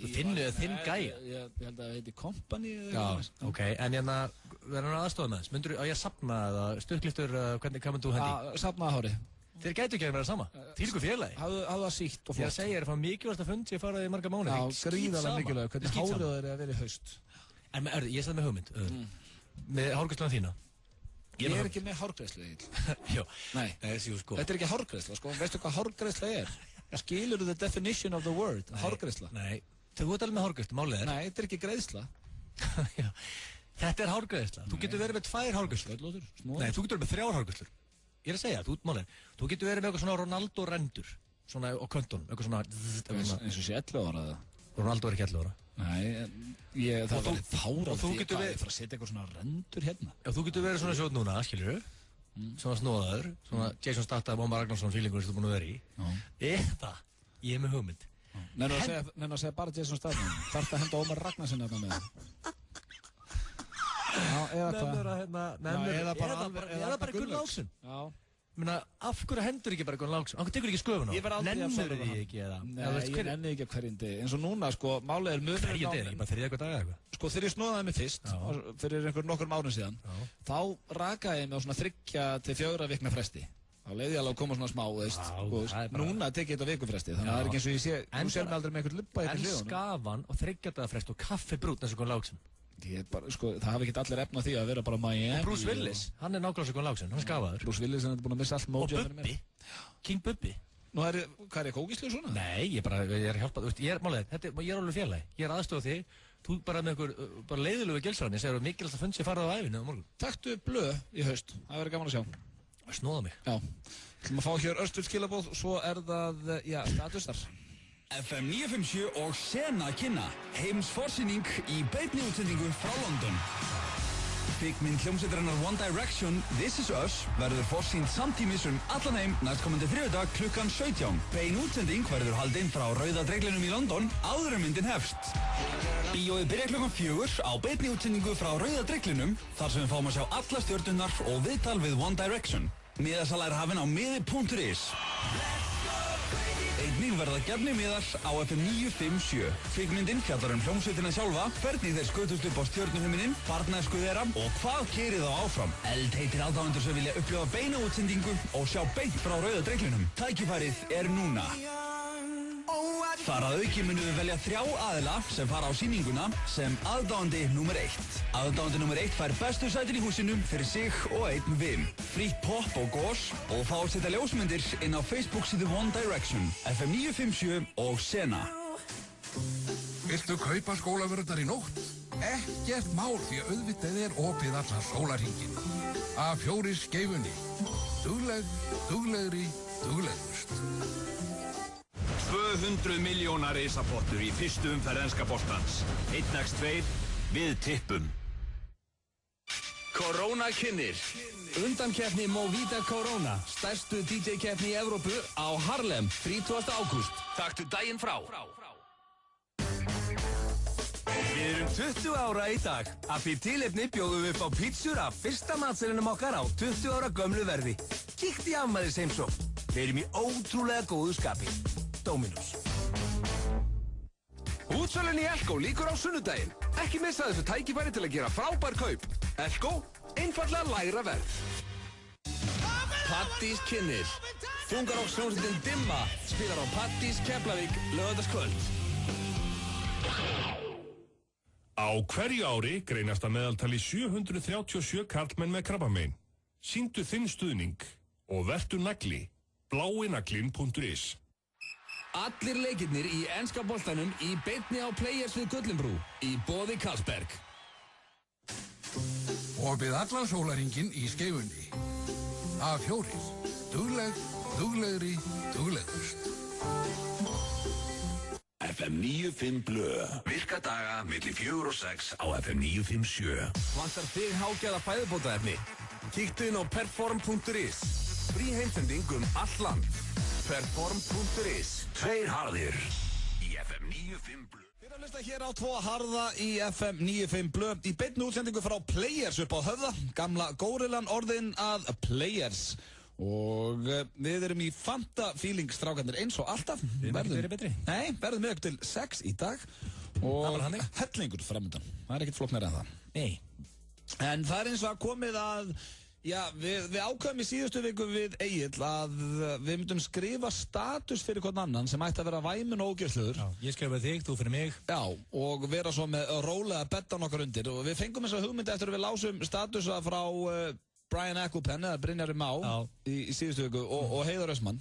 Þú finnur þinn gæja. Ég held að það heiti Company. Já, ok. En hérna, verður hann aðstofað með þess? Myndur þú að ég sapna eða stuðkliftur, hvað myndur þú hendi? Sapnaði hári. Þeir gætu ekki að vera sama. Þvílíku félagi. Hafðu það sítt og flott. Ég er að segja, ég er að fá mikilvægasta fund sem ég faraði í marga mánuði. Já, gríðarlega mikilvæg. Hvernig hárið þeir að vera í haust? En ég sagði með hugmynd. Með hárgreiðsluna þína. Ég er ekki með hárgreiðslu, Egill. Já. Nei. Sko. Þetta er ekki hárgreiðsla, sko. Veistu hvað hárgreiðsla er? Skilur þú the definition of the word? Hárgreiðsla. Nei. Þú ert alveg með hárgreiðslu, málið er. Nei, þetta er ekki greiðsla. Þetta er hárgreiðsla. Þú getur verið með 2 hárgreiðslur. Nei, þú getur verið með 3 hárgreiðslur. Ég er að segja, þú getur verið með eitthvað svona Ronaldo rendur, svona á köntunum, eitthvað svona... Eins og sé 11 ára það. Ronaldo er ekki 11 ára. Nei, það var fárað því að ég fara að setja eitthvað svona rendur hérna. Já, þú getur verið svona sjóð núna, skiljur þú? Svona snóðaður, svona Jason Statham, Ómar Ragnarsson fílingur sem þú búin að vera í. Eða, ég er með hugmynd. Nennu að segja bara Jason Statham, þarf að henda Ómar Ragnarsson hérna með það. Já, eða bara Gunn Láksson. Já. Menna, af hverju hendur ekki bara Gunn Láksson? Af hverju tekur ekki sköfun á? Nennur þið ekki eða? Nei, ég nenni ekki hverjum degi. En svo núna, sko, málið er mjög... Hverjum degi? Ekki bara þriðja eitthvað dag eða eitthvað? Sko, þegar ég snóðaði mig fyrst, fyrir nokkrum árum síðan, þá rakaði ég mig á svona 3 til 4 vikna fresti. Þá leiði ég alveg að koma svona smá, veist. Núna tek ég þetta vikufresti, þannig að það er ekki eins og ég sé... Nú sér mig aldrei með einhvern lubba í hliðunum. En skafan og 3 daga frest og kaffibrút eins og Gunn Láksson. Sko, það hafi ekki allir efna því að vera bara Miami. Og Bruce Willis, hann er nákvæmlega svo Gunn Láksson, hann skafaður. Bruce Willis, hann er búin að missa allt mótið. Og Bubbi, King Bubbi. Nú hvað er ég kókíslu svona? Nei, ég er að hjálpa, ég er alveg félagi, ég er aðstofað þig, þú bara með einhver, bara leiðilegu gilsræðin, ég segir mikilvægt að fund sér farað á æfinu á morgun. Taktu blöð í haust, það verður gaman að sjá. Snóða mig. Já, ætlum að fá hér örstuð skilabóð, svo er það, statusar. FM 957 og Sena kynna heimsforsýning í beinni útsendingu frá London. Kvikmynd hljómsveitarinnar One Direction, This Is Us, verður forsýnd samtímis allan heim næstkomandi þriðjudag klukkan 17. Bein útsending verður haldinn frá Rauða Dreglinum í London áður en myndin hefst. Bíóið byrja klukkan 4 á beinni útsendingu frá Rauða Dreglinum, þar sem við fáum að sjá alla stjörnurnar og viðtal við One Direction. Miðasala er hafin á miði.is. Einnig verða gefni miðar á FM 957. Kvikmyndin fjallar hljómsveitina sjálfa, hvernig þeir skutust upp á stjörnuhiminin, barnæsku þeirra og hvað gerir þá áfram. Eldheitir aðdáendur sem vilja upplifa beina útsendingu og sjá beint frá Rauða Dreglinum. Tækifærið er núna. Þar að auki munum við velja 3 aðila sem fara á sýninguna sem aðdáandi nr. 1. Aðdáandi nr. 1 fær bestu sætin í húsinu fyrir sig og einn vin. Frítt popp og gós og fá að setja ljósmyndir inn á Facebook-síðu One Direction, FM 957 og Sena. Viltu kaupa skólavörðnar í nótt? Ekkert mál því auðvitað er opið allan sólarhringinn. A4 skeifunni. Duglegri, duglegust. 200 milljóna risapottur í fyrstu umferð enska boltans. 1x2, við tippum. Corona kynnir. Undankeppni Movida Corona, stærstu DJ-keppni í Evrópu á Harlem, 30. ágúst. Taktu daginn frá. Við erum 20 ára í dag. Af því tilefni bjóðum við upp á pítsur af fyrsta matselinum okkar á 20 ára gömlu verði. Kíkt í afmælis heimsókn. Við erum í ótrúlega góðu skapi. Dominos. Útsölun í Elko lýkur á sunnudaginn. Ekki missa þessu tækifæri til að gera frábær kaup. Elko, einfallega lægra verð. Pattís kynnir. Þungarokkshljómsveitin Dimma spilar á Pattís Keflavík laugardagskvöld. Á hverju ári greinast að meðaltali 737 karlmenn með krabbamein. Sýndu þinn stuðning og vertu nagli. Bláinaglin.is. Allir leikirnir í enska boltanum í beinni á Players við Gullinbrú í boði Carlsberg. Opið allan sólarhringinn í Skeifunni. A4. Dugleg, duglegri, duglegust. FM 95 Blö. Virka daga milli 4 og 6 á FM 957. Vantar þig hágæða fæðubótaefni? Kíktu inn á perform.is. Frí heimsending all land. Perform.is. 2 harðir í FM 95 Blö. Við erum að hlusta hér á 2 harða í FM 95 Blö í beinni útsendingu frá Players upp á Höfða. Gamla górillan orðin að Players. Og við erum í Fanta feeling strákarnir eins og alltaf. Við verðum verið betri. Nei, verðum við upp til 6 í dag. Og hellingur framöndan. Það er ekkert flokknir en það. Nei. En það er eins og að komið að, já, við ákveðum í síðustu viku við Egill að við myndum skrifa status fyrir hvern annan sem ætti að vera væmun og ógeðslegur. Já, ég skrifaði þig, þú fyrir mig. Já, og vera svo með rólega bettan okkar undir. Og við fengum þessa hugmyndi eftir að við lásum statusa frá Brian Ecclepen, eða Brynjari Má í síðustu viku og Heiðar Östmann.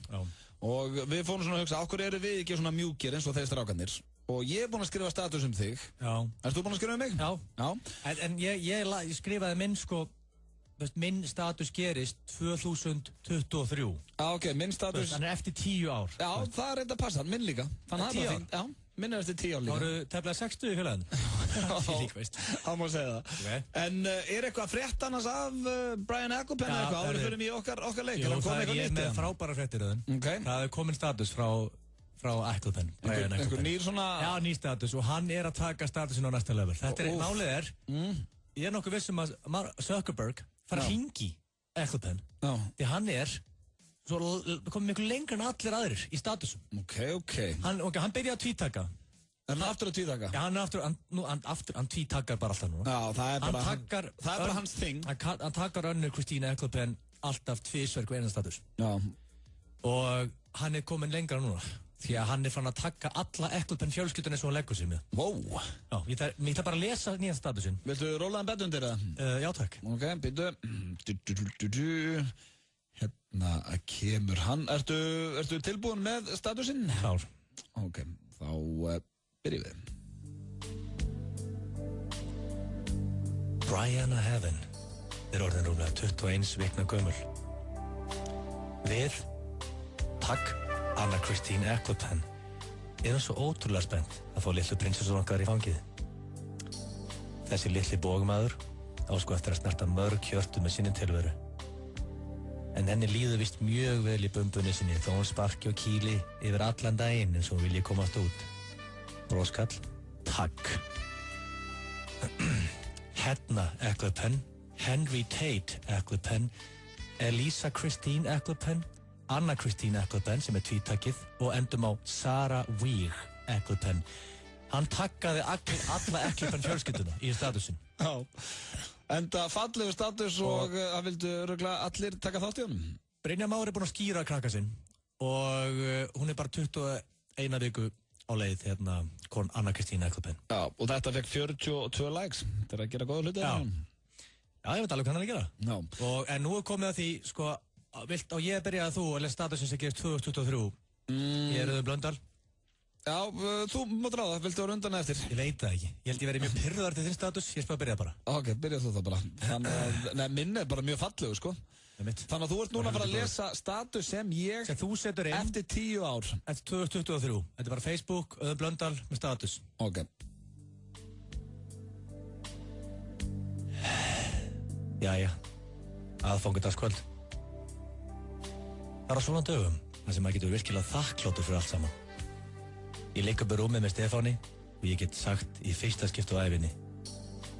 Og við fórum svona að hugsa, okkur eru við ekki svona mjúkir eins og þeir strákarnir. Og ég er búinn að skrifa status um þig. Já. Erst þú búinn að skrifa um mig? Já. En ég skrifaði minn sko, minn status gerist 2023. Já, ok, minn status... Þannig eftir 10 ár. Já, það er reynda að passa, minn líka. Þannig að það er fínt. Já. Minn er eftir 10 ár líka. Það voru tefnilega 60 í félaginu. Það má segja það. Okay. En er eitthvað frétt annars af Brian Ecclepen eða eitthvað? Áður fyrir mig okkar leik? Jú, það er ég með frábæra fréttiröðun. Okay. Það er komin status frá Ecclepen. Einhver nýr svona... Já, nýr status og hann er að taka statusin á næsta level. Þetta er málið ég er nokkuð vissum að Zuckerberg fara að hringi Ecclepen. Því hann er komið miklu lengur en allir aðrir í statusum. Ok. Hann byrjaði að tweetaka. Er hann aftur að tweetaka? Já, hann tweetakar bara alltaf núna. Já, það er bara hans thing. Hann takar önnur Christina Ecclepen alltaf tvisvar hver eina status. Já. Og hann er komin lengra núna. Því að hann er fann að taka alla Ecclepen fjölskyldunni sem hann leggur sig með. Wow. Já, ég ætla bara að lesa nýjan statusin. Viltu róla hann bett undir það? Já, takk. Ok, byrju. Hérna kemur hann. Ertu tilbúin með statusinn? Klár. Ok, þá byrjum við. Brianna Heaven er orðin rúmlega 21 vikna gömul. Við, takk Anna Christine Ecclepen, erum svo ótrúlega spennt að fá litlu prinsessun okkar í fangið. Þessi litli bógmaður á sko eftir að snerta mörg hjörtu með sinni tilveru. En henni líður vist mjög vel í bumbunni sinni þó hún sparki og kýli yfir allan daginn eins og hún vilji komast út. Broskall, takk. Hedna Ecclepen, Henry Tate Ecclepen, Elisa Christine Ecclepen, Anna Christine Ecclepen sem er tvítakið og endum á Sarah Weir Ecclepen. Hann takkaði alla Ecclepen fjölskylduna í statusin. Já. Enda fallegu status og það vildu röglega allir taka þátt í honum. Brynja Már er búin að skýra krakka sinn og hún er bara 21 viku á leið Anna Christine Ecclepen. Já, og þetta fekk 42 likes. Þetta er að gera góða hluti. Já, ég veit alveg hvað hann er að gera. En nú er komið að því, sko, ég byrjaði þú að lesa statusin sem gerist 2023. Ég er Röðum Blöndal. Já, þú mátt ráða, viltu vera undan eftir? Ég veit það ekki. Ég held ég verið mjög pirraður til þinn status, ég spara að byrja bara. Ok, byrjað þú það bara. Þannig að minn er bara mjög fallegu, sko. Þannig að þú ert núna að fara að lesa status sem ég þú setur inn eftir 10 ár. Eftir 2023. Þetta er bara Facebook, Röðum Blöndal með status. Ok. Jæja, aðfangadagskvöld. Það er á svona dögum þar sem maður getur virkilega þakkláttur fyrir allt saman. Ég ligg upp í rúmið með Stefáni og ég get sagt í fyrsta skipti á ævinni,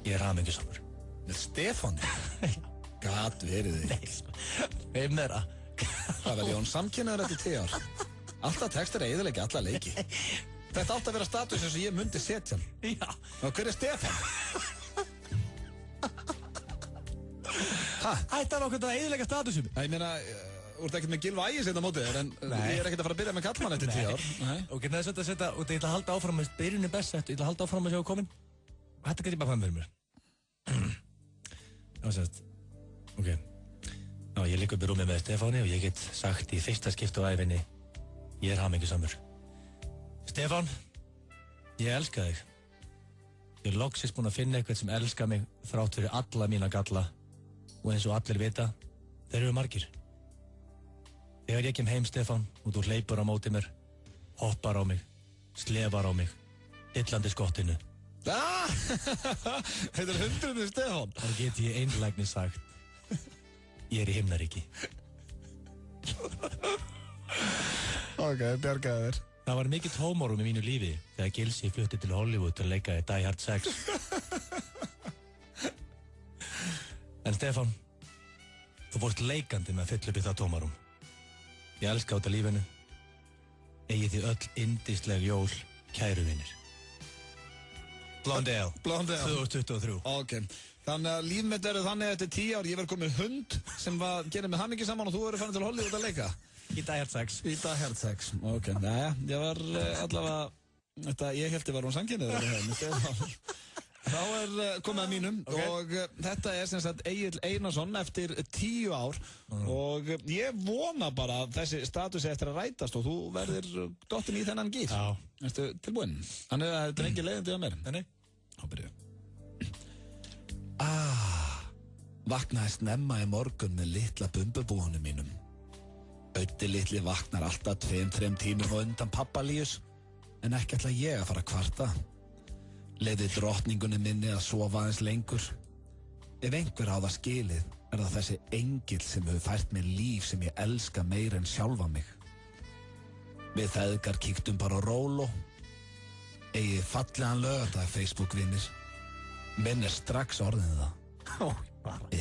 ég er hamingjusamur. Með Stefáni? Gat verið þig. Nei, hvem er það? Það var Jón samkynnaður eftir 10 ár. Alltaf textir að eyðileggja alla leiki. Þetta átti að vera status eins og ég myndi setja hann. Já. Og hver er Stefán? Ætti hann okkur að eyðileggja statusum? Ég meina, þú ert ekkert með Gylfa Ægis hérna á móti þér, en ég er ekkert að fara að byrja með kallmann eftir 10 ár. Ok, það er setja, og ég ætla að halda áfram með byrjunni best, ég ætla að halda áfram með sjá komin. Og þetta get ég bara fram fyrir mér. Já, sérst. Ok. Já, ég ligg upp í rúmið með Stefáni og ég get sagt í fyrsta skipti á ævinni, ég er hamingjusamur. Stefán, ég elska þig. Ég er loksins búinn að finna eitthvað sem elskar mig þrátt fyrir alla mína galla. Og eins og allir vita, þeir eru margir. Þegar ég kem heim, Stefán, og þú hleypur á móti mér, hoppar á mig, slefar á mig, dillandi skottinu. Þetta er 100 Stefán. Þá get ég einlægni sagt, ég er í himnaríki. Ok, bjargaði þér. Það var mikið tómarum í mínu lífi þegar Gilsi flutti til Hollywood til að leika í Die Hard 6. En Stefán, þú fórst leikandi með að fylla upp í það tómarum. Ég elska út af lífinu. Eigið þið öll yndisleg jól, kæru vinir. Blondale 2023. Ok, þannig að líf mitt eru þannig eftir 10 ár, ég verð komið hund sem gerir með hamingju saman og þú verður farin til Hollywood að leika. Í Die Hard 6. Í Die Hard 6, ok. Næja, ég var allavega, ég held ég var samkynnið með Stefán. Þá er komið að mínum og þetta er sem sagt Egill Einarsson eftir 10 ár og ég vona bara að þessi status eftir að rætast og þú verður dottinn í þennan gír. Já. Ertu tilbúinn? Þannig að þetta er ekki leiðandi á mér. Nei. Þá byrjuðu. Vaknaði snemma í morgun með litla bumbubúanum mínum. Öddi litli vaknar alltaf 2-3 tímum á undan pappa Líus en ekki ætla ég að fara að kvarta. Leiði drottningunni minni að sofa aðeins lengur. Ef einhver á það skilið er það þessi engill sem hefur fært mér líf sem ég elska meir en sjálfa mig. Við feðgar kíktum bara á Róló. Eigið fallegan laugardag, Facebook-vinir. Minn er strax orðin það.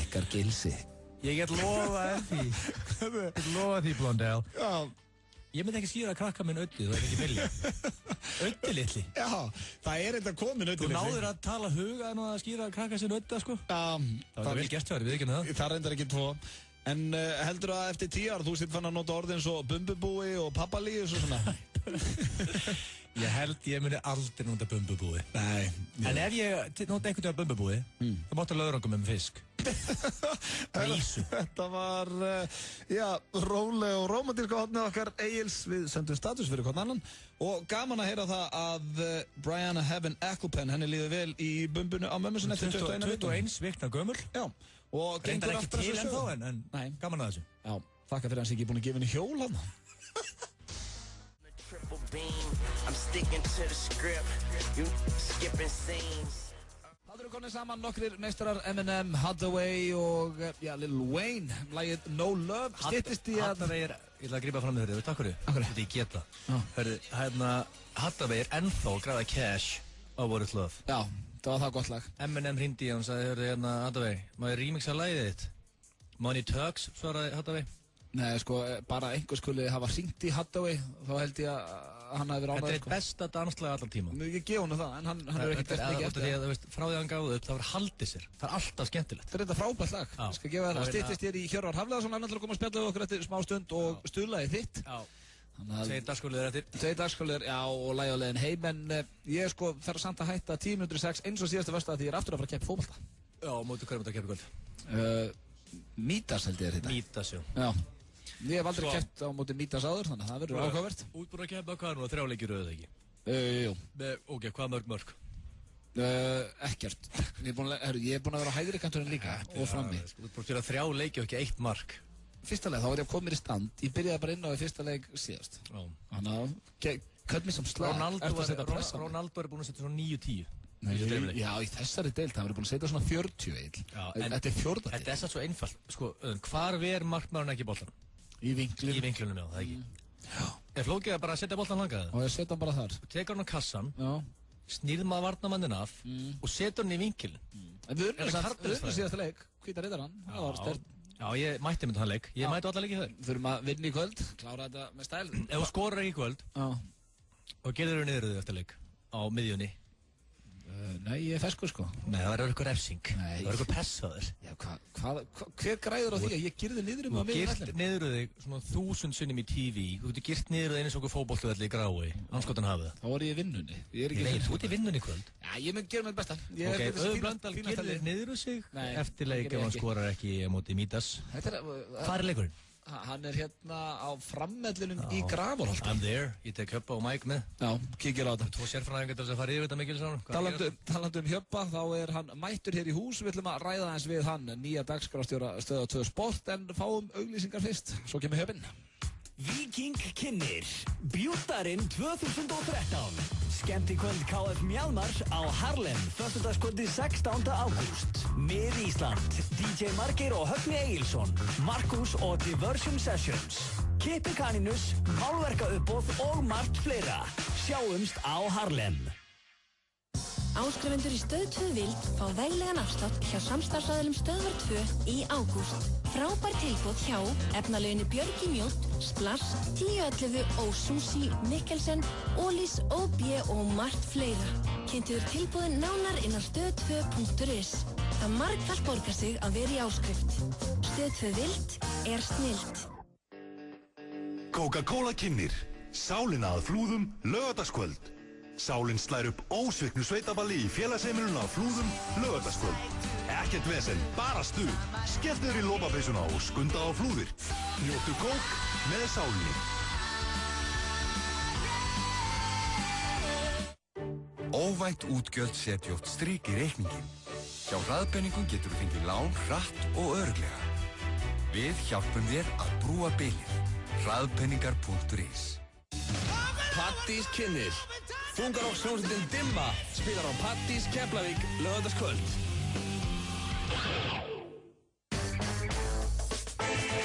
Ykkar Gilsi. Ég get lofað því. Ég get lofað því, Blondale. Já. Ég myndi ekki skýra að krakka minn Öddi, þú er ekki vilja. Öddi litli. Já, það er eitthvað komin Öddi litli. Þú náður að tala hugan og að skýra að krakka sinn Ödda, sko. Já. Það var vel gert hjá þér, við ekki með það. Það reyndar ekki 2. En heldur að eftir 10 ára þú sitt fann að nota orðin svo bumbubúi og pappalíus og svona? Ég held ég muni aldrei nota bumbubúi. Nei. En ef ég nota einhvern veginn bumbubúi, þá máttu löðrangum með fisk. Rísu. Þetta var, róleg og rómantíska hotnið okkar Egils. Við sendum status fyrir hvern annan. Og gaman að heyra það að Brianna Heaven Ecclepen, henni líður vel í bumbunu á mömmu sinni eftir 21 vikna gömul. Já. Og reyndar ekki til ennþá, en gaman að þessu. Já, þakka fyrir hans ekki búin að gefa henni hjól hann. Það eru konið saman nokkrir meistarar Eminem, Hathaway og Lil Wayne. Lagið No Love styttist í að... Hathaway er, ég ætla að grípa fram með þér, takk fyrir. Þetta ég geta. Hathaway er ennþá að græða cash á What Is Love. Já. Það var það gott lag. Eminem hringdi í hann og sagði, Hathaway, má ég remixa lagið þitt? Money Talks, svaraði Hathaway. Nei, sko, bara einhver skuli hafa hringt í Hathaway, þá held ég að hann hafi verið ánægður. Þetta er eitt besta danslag allar tíma. Ég gef hann það, en hann hefur ekkert eftir mikið eftir. Frá því að hann gáði upp, það var haldið sér. Það er alltaf skemmtilegt. Þetta er þetta frábært lag. Ég skal gefa það. Styttist ég í Hjörvar Hafleðarsson, hann ætlar að koma að spjalla við okkur eftir smá stund og stuðlagið þitt. Tveir dagsskóliðir eftir. Tveir dagsskóliðir, já, og lagi á leiðin heim, en ég sko fer samt að hætta 10:06 eins og síðasta versta því ég er aftur að fara að keppa fótbolta. Já, móti hverjum þetta keppa í kvöld? Mítas held ég þetta. Mítas, já. Já. Ég hef aldrei keppt á móti Mítas áður, þannig að það verður áhugavert. Útbúin að keppa, hvað er nú að 3 leikir eða ekki? Jú. Ok, hvað mörg? Ekkert. Ég er búin að vera á hægri kanturinn líka og frammi. Þú ert búin að gera 3 leiki og ekki 1 mark. Fyrsta leik, þá var ég að koma mér í stand. Ég byrjaði bara inn á í fyrsta leik síðast. Þannig að, cut me some slack. Ronaldo er búin að setja svona 9-10. Nei, já, í þessari deild, það verður búin að setja svona 40 Egill. Þetta er fjórða deild. Þetta er satt svo einfalt. Sko, hvar ver markmaðurinn ekki boltan? Í vinklunum. Í vinklunum, já, það ekki. Já. Er flókið að bara setja boltan hangað? Og ég setja hann bara þar. Tekur hann á kassan, snýrð maður varnarmannin af og setur hann í vinklun. En við unnum síðasta leik, hvíta riddarann. Það var stert. Já, ég mætti mynda hann leik. Ég mætti alla leikið þau. Þurfum að vinna í kvöld, klára þetta með stæl. Ef þú skorar ekki í kvöld og gerður þau niðurðu eftir leik á miðjunni. Nei, ég er feskur sko. Nei, það verður eitthvað refsing. Það verður eitthvað pessaður. Já, hver græður á því að ég girði niður um á miðjum vellinum? Þú girt niður þig svona 1000 sinnum í TV. Þú getur girt niður þig eins og okkur fótboltavelli í Grái. Anskotan hafið það. Þá var ég í vinnunni. Nei, þú ert í vinnunni í kvöld. Já, ég mun gera mér besta. Ok, Auður Blöndal girðir niður sig eftir leik ef hann skorar ekki móti Mítas. Hvað er leikurinn? Hann er hérna á frammellinum í Grafarholti. I'm there, ég tek Hjöppa og Mike með. Já, kíkir á þetta. 2 sérfræðingar til þess að fara yfir þetta mikil saman. Talandi Hjöppa, þá er hann mættur hér í hús. Við ætlum að ræða eins við hann, nýja dagskrárstjóra Stöð 2 Sport, en fáum auglýsingar fyrst. Svo kemur Hjöppinn. Viking kynnir Bjúttarinn 2013. Skemmtikvöld KF Mjálmar á Harlem, föstudagskvöldi 16. ágúst. Mið Ísland, DJ Margeir og Högni Egilsson, Markus og Diversion Sessions, Kippi Kaninus, málverkauppboð og margt fleira. Sjáumst á Harlem. Áskrifendur í Stöð 2 Vild fá veglegan afslátt hjá samstarfsaðilum Stöðvar 2 í ágúst. Frábær tilboð hjá efnalauginni Björgi Mjótt, Splass, 1011 og Susi, Mikkelsen, Ólís, OB og margt fleira. Kynntuður tilboðin nánar innan stöð2.is. Það margfalt borgar sig að vera í áskrift. Stöð 2 Vild er snillt. Coca-Cola kynnir Sálina að Flúðum laugardagskvöld. Sálinn slær upp ósviknu sveitaballi í félagsheimilinu á Flúðum laugardagskvöld. Ekkert vesen, bara stuð. Skelltu þér í lópapeysuna og skunda á Flúðir. Njóttu kók með Sálinni. Óvænt útgjöld setja oft strik í reikningin. Hjá Hraðbenningum getur þú fengið lán hratt og örugglega. Við hjálpum þér að brúa bilið. Hraðpenningar.is. Pattís kynnir. Þungarokkshljómsveitin Dimma spilar á Pattís Keflavík laugardagskvöld.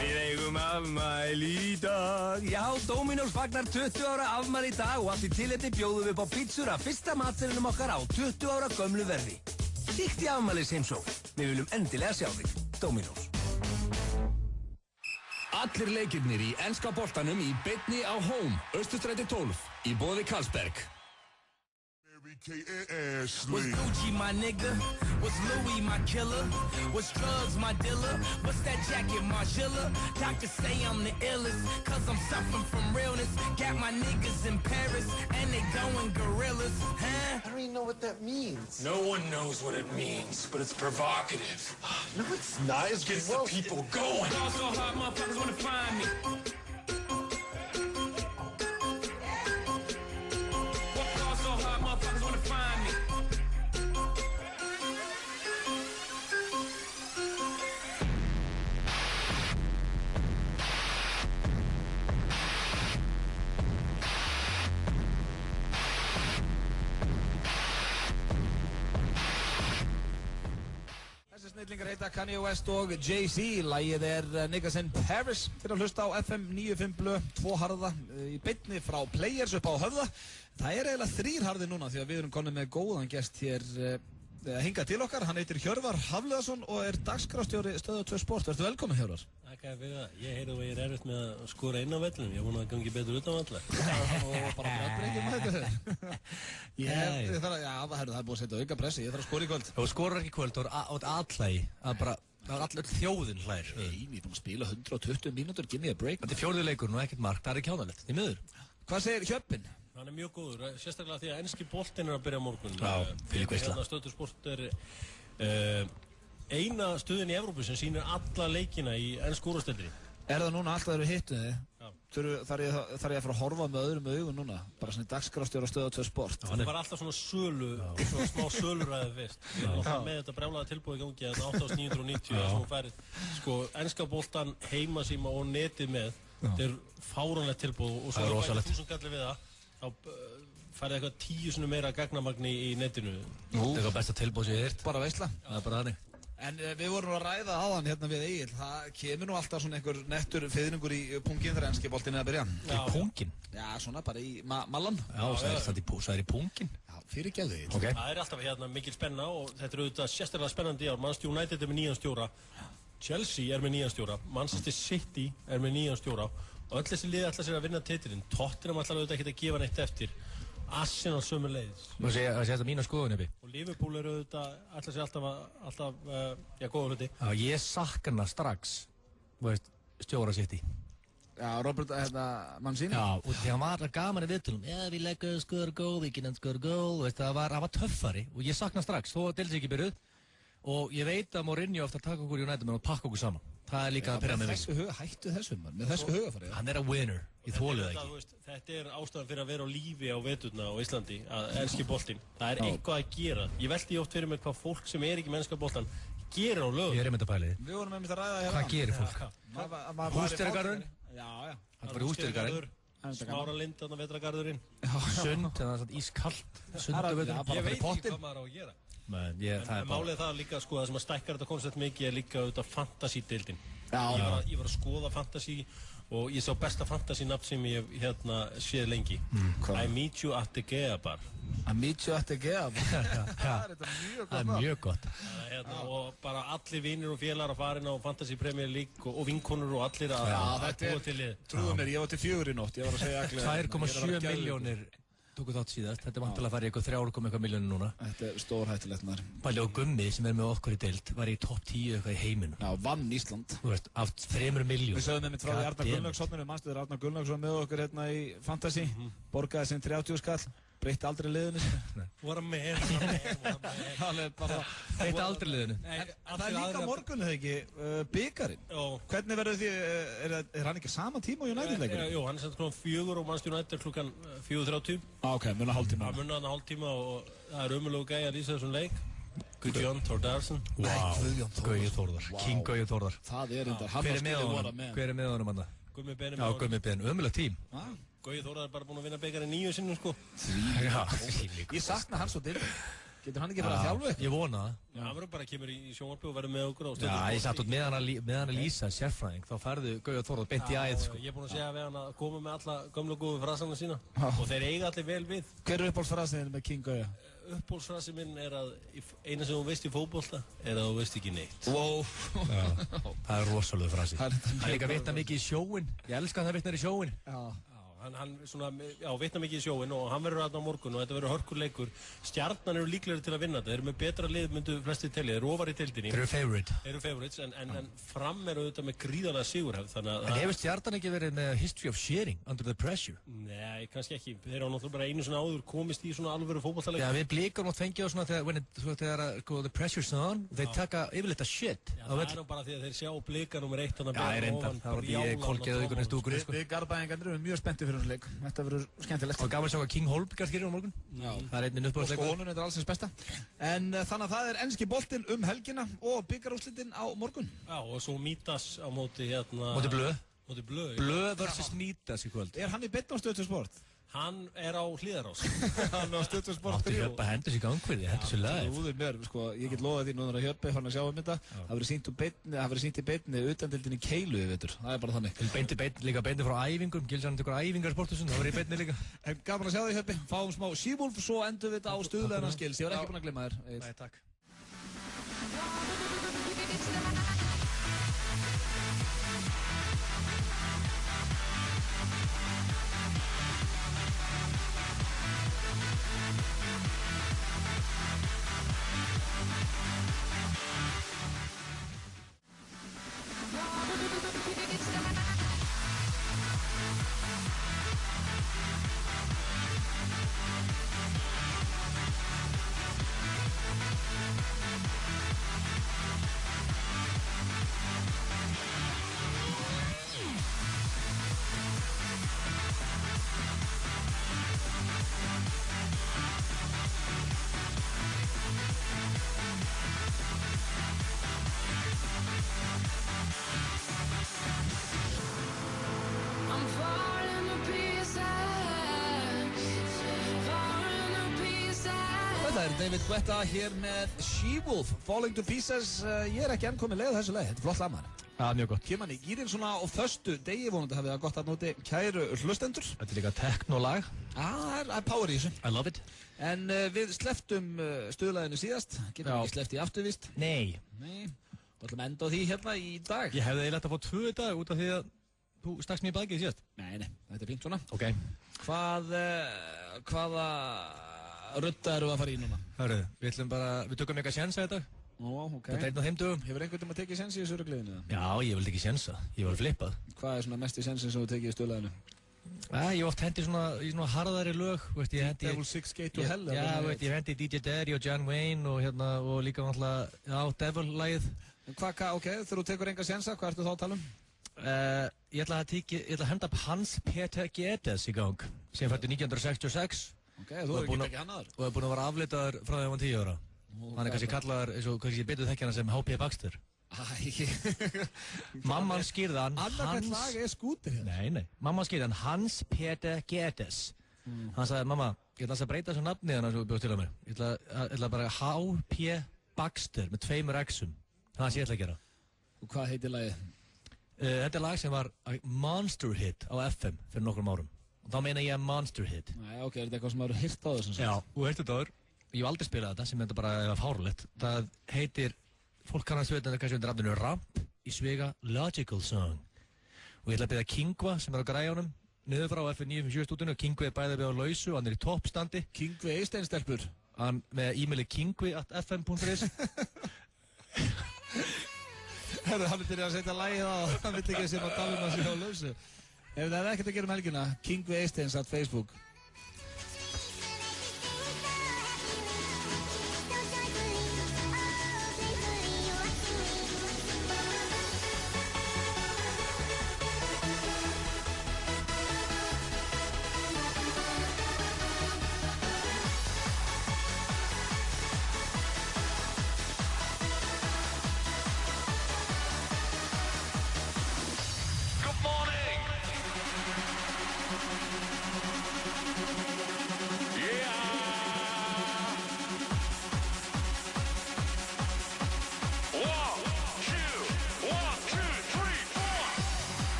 Við eigum afmæli í dag. Já, Dominos fagnar 20 ára afmæli í dag og allt í tilefni bjóðum við upp á pítsur af fyrsta matseðlinum okkar á 20 ára gömlu verði. Kíkt í afmælis heimsókn. Við viljum endilega sjá þig. Dominos. Allir leikirnir í enska boltanum í beinni á Home, Austurstræti 12, í boði Carlsberg. What's Gucci, my nigga? What's Louis, my killer? What's drugs, my dealer? What's that jacket, Margilla? Doctors say I'm the illest, cause I'm suffering from realness. Got my niggas in Paris, and they going gorillas, huh? I don't even know what that means. No one knows what it means, but it's provocative. No, it's not. It gets the people going. Ball so hard, motherfuckers wanna find me. Ball so hard, motherfuckers wanna find me. Snillingar heita Kanye West og Jay-Z. Lagið er Niggas in Paris. Fyrir að hlusta á FM 95 blöð, 2 harða í beinni frá Players upp á Höfða. Það er eiginlega 3 harði núna því að við erum konið með góðan gest hér hingað til okkar. Hann heitir Hjörvar Hafliðason og er dagskrárstjóri Stöð 2 Sport. Vertu velkomin, Hjörvar. Takk fyrir það. Ég heyrði að ég er erfitt með að skora inn á vellinum. Ég vona að það gangi betur utan vallar. Og bara breytbreytjum að þetta. Það er búið að setja auka pressi. Ég þarf að skora í kvöld. Þú skorar ekki í kvöld og allægi. Það er allur þjóðin hlær. Nei, ég er búin að spila 120 mínútur. Give me a break. Þetta er 4. leikurinn og ekkert mark. Það er ekki ánægilegt. Því miður. Hvað segir Hjöppinn? Hann er mjög góður, sérstaklega því að enski boltinn er að byrja á morgun. Já, fyrir veisla. Stöð 2 Sport er eina stöðin í Evrópu sem sýnir alla leikina í ensku úrvalsdeildinni. Er það núna alltaf þegar við hittum þið? Já. Þarf ég að fara að horfa með öðrum augun núna? Bara svona dagskrárstjóra Stöð 2 Sport. Það var alltaf svona svona smá söluræðið fyrst. Með þetta brjálaða tilbúið í gangi að 8.990 sem hún færið. Sko, enska boltan, heimasíma og netið með. Þetta er fáránlegt tilbúið og svo er það 1000 gallir við það. Þá færið eitthvað 10 sinnum meira gagnamagni í netinu. Þetta er eitthvað besta tilbúð sem ég hef heyrt. Bara veisla. Það er bara þannig. En við vorum að ræða áðan hérna við Egil, það kemur nú alltaf svona einhver nettur fiðringur í pungin þegar enski boltinn er að byrja. Í pungin? Já, svona bara í mallan. Já, það er í pungin. Já, fyrir gæðu Egil. Okay. Það er alltaf hérna mikil spenna og þetta er auðvitað sérstaklega spennandi ár. Manchester United er með nýjan stjóra, Chelsea er með nýjan stjóra, Manchester City er með nýjan stjóra og öll þessi liði ætla sér að vinna titilinn. Tottenham ætla auðvitað ekki að gefa neitt eftir. Arsenal sömuleiðis. Má segja þetta mína skoðun uppi. Og Liverpool eru auðvitað ætla sér alltaf góða hluti. Já, ég sakna strax, veist, stjóra City. Já, Robert, Mancini. Já, og þegar hann var gaman í viðtölum, we like to score a goal, we can score a goal, veist, það var töffari og ég sakna strax, þó að deildi ekki byrjuð og ég veit að Mourinho ofta taka okkur í United með að pakka okkur saman. Það er líka að pyrra með mig. Hættu þessum, með þessu hugafari. Hann er a winner, ég þoli það ekki. Þetta er ástæðan fyrir að vera á lífi á veturna á Íslandi, að elski boltinn. Það er eitthvað að gera. Ég veldi oft fyrir mig hvað fólk sem er ekki mennska boltan gerir á lögum. Ég er einmitt að pæli því. Við vorum einmitt að ræða hérna. Hvað gerir fólk? Húsdýragarðurinn? Já. Það var húsdýragarðurinn. Smáralind, þarna vetragarðurinn. Sund, það er svona ískallt. Ég veit ekki hvað maður á að gera. Málið það líka, sko, það sem að stækkar þetta koncept mikið er líka auðvitað fantasy-deildin. Ég var að skoða fantasy og ég sá besta fantasy-nafn sem ég hef séð lengi. I meet you at the Gea bar. I meet you at the Gea bar? Það er mjög gott. Og bara allir vinir og félagar að farin á Fantasy Premier League og vinkonur og allir að búa til lið. Trúðu mér, ég var til 4 í nótt, ég var að segja 2,7 milljónir tóku þátt síðast, þetta er vantilega að fara í eitthvað 3,1 milljónir núna. Þetta er stórhættulegt maður. Bæli og Gummi sem er með okkur í deild var í topp 10 eitthvað í heiminum. Já, vann Ísland. Þú veist, af 3 miljónum. Við sögum einmitt frá því Arnar Gunnlaugsson, við mannstu þegar Arnar Gunnlaugsson með okkur hérna í Fantasy, borgaði sinn 30 skall, breytti aldrei liðinu sinni. What a man. Breytti aldrei liðinu. Það er líka morgun, eða ekki, byggarinn. Hvernig verður því, er hann ekki sama tíma á United-leikurinn? Jú, hann er samt klukkan 4 og Manchester United klukkan 4:30. Ok, munna hálftíma. Það munna hann hálftíma og það er ömurlegu gæi að lýsa þessum leik. Guðjón Þórðarson. Gauði Þórðar. King Gauði Þórðar. Það er enda. Hver er með honum hann? Gummi Ben. Já, Gummi Ben. Ömurlegt tím. Gauði Þórðar er bara búinn að vinna byggarinn 9 sinnum, sko. Ég sakna hans og til. Getur hann ekki bara að þjálfa eitthvað? Ég vona það. Já, hann verður bara að kemur í sjónvarpi og verður með okkur á stundum. Já, ég satt út með hann að lýsa sérfræðing, þá færðu Gauði Þórðar beint í æð, sko. Ég er búinn að segja við hann að koma með alla gömlu og góðu frasana sína og þeir eiga allir vel við. Hver er uppbólsfrasinn með King Gauði? Uppbólsfrasinn minn er að eina sem þú veist í fótbolta er að þú veist ekki neitt. Wow. Það er rosalega frasi. Hann líka vitna mikið í sjóin. Ég elska það vitnar í sjóin. Hann vitna mikið í sjóin og hann verður aðna á morgun og þetta verður hörkurleikur. Stjarnan eru líklegri til að vinna þetta. Þeir eru með betra lið myndu flesti telli. Þeir eru ofar í deildinni. Þeir eru favorite. Þeir eru favorites en Fram eru auðvitað með gríðarlega sigurhefð. En hefur Stjarnan ekki verið með history of sharing under the pressure? Nei, kannski ekki. Þeir eru náttúrulega bara einu svona áður komist í svona alvöru fótboltaleik. Já, við Blikar mátt fengja á svona þegar the pressure's on, þeir taka yfirleitt að shit. Það er nú bara því að þeir sjá Blikar nummer 1 Já, ég reyndar. Það var því ég kolgeði ykkur í stúkunni, sko. Við Garðbæingarnir erum mjög spenntir fyrir leik. Þetta verður skemmtilegt. Og gaman að sjá hvað King Holmberg gerir á morgun. Já. Það er einnig uppáhaldsleikur. Og skónun er allsins besta. En þannig að það er enski boltinn helgina og byggarúrslitin á morgun. Já, og svo Mítas á móti Móti Blöð. Móti Blöð. Blöð versus Mítas í kvöld. Er hann í beinni á Stöð 2 Sport? Hann er á Hlíðarás. Hann á Stöð 2 Sport 3. Hjöppa hendur sér gangverði, hendur sér live. Trúður mér, sko, ég get loðað því núna að Hjöppi fann að sjá þetta. Það verður sýnt í beinni utandildinni Keilu, ég veitur. Það er bara þannig. Líka beinni frá æfingum, Gilsarinn tekur æfingar sportusun, það verður í beinni líka. En gaman að sjá þig, Hjöppi. Fáum smá She-Wolf, svo endum við þetta á stuðlegarnas Gils. Ég var ekki búinn að glemma þér. Nei, takk. Blessaður, David Guetta hér með She-Wolf, Falling to Pieces. Ég ekki enn komið leið á þessu leið, þetta flott lag maður. Já, mjög gott. Kemur hann í gýrin svona á föstu degi, vonandi hafið það gott að nóti kæru hlustendur. Þetta líka techno-lag. Það power í þessu. I love it. En við sleftum stuðlaginu síðast, getum ekki sleppt í afturvist. Nei. Við ætlum að enda á því hérna í dag. Ég hefði eiginlega að fá 2 dag út af því að þú stakst mér í bakið síðast. Nei, þetta fínt svona. Ok. Hvaða rudda eru að fara í núna? Hörru, við tökum eitthvað sjensa þetta. Ok. Þetta er einn á þeim dögum. Hefur einhvern veginn að tekið sjensi í þessu ruggliðinu? Já, ég vildi ekki sjensa. Ég var flippað. Hvað er svona mest í sjensin sem þú tekið í stuðlaginu? Ég oft hendi í svona harðari lög. Devil Six Gate to Hell? Já, ég hendi DJ Daddy og John Wayne og líka náttúrulega Devil-lagið. Ok, þegar þú tekur enga sjensa, hvað ertu þá að tala um? Ég ætla að henda upp Hans Peter Geddes í gang, sem fættu 1966. Ok, þú hefur ekki hann aður. Og er búinn að vera aflitaður frá því að hann var 10 ára. Hann er kannski kallaður, eins og kannski betur þekkja hann sem H.P. Baxter. Mamma hann skýrði hann Annarkvæmt lag er skútir hérna. Nei. Mamma hann skýrði hann Hans Peter Geddes. Hann sagði, mamma, ég ætla að breyta þessu nafni þannig að þú bjóðst til að mér. Ég ætla bara H.P. Baxter með 2 X-um. Það sé ég ætla að gera. Og hvað heitir lagið? Þetta er lag sem var monster hit á FM fyrir nokkrum árum. Og þá meina ég monster hit. Nei, ok, er þetta eitthvað sem maður hýrt á þessum? Já, og hýrt þetta áður. Ég hef aldrei spilað þetta sem þetta bara fárlegt. Það heitir, fólk kannast við þetta kannski undir nafninu Ramp í Svega Logical Song. Og ég ætla að byrja Kingva sem er á græjunum niður frá F957 stúdíunni og Kingvi er bæði við á lausu og hann er í toppstandi. Kingvi Eisteinstelpur. Hann með e-maili kingvi@fm.is. Herru, hann er byrjað að setja lagið á, hann vill ekki sem að tala um að sé á lausu. Ef það er ekkert að gera um helgina, Kingvi Eisteins at Facebook.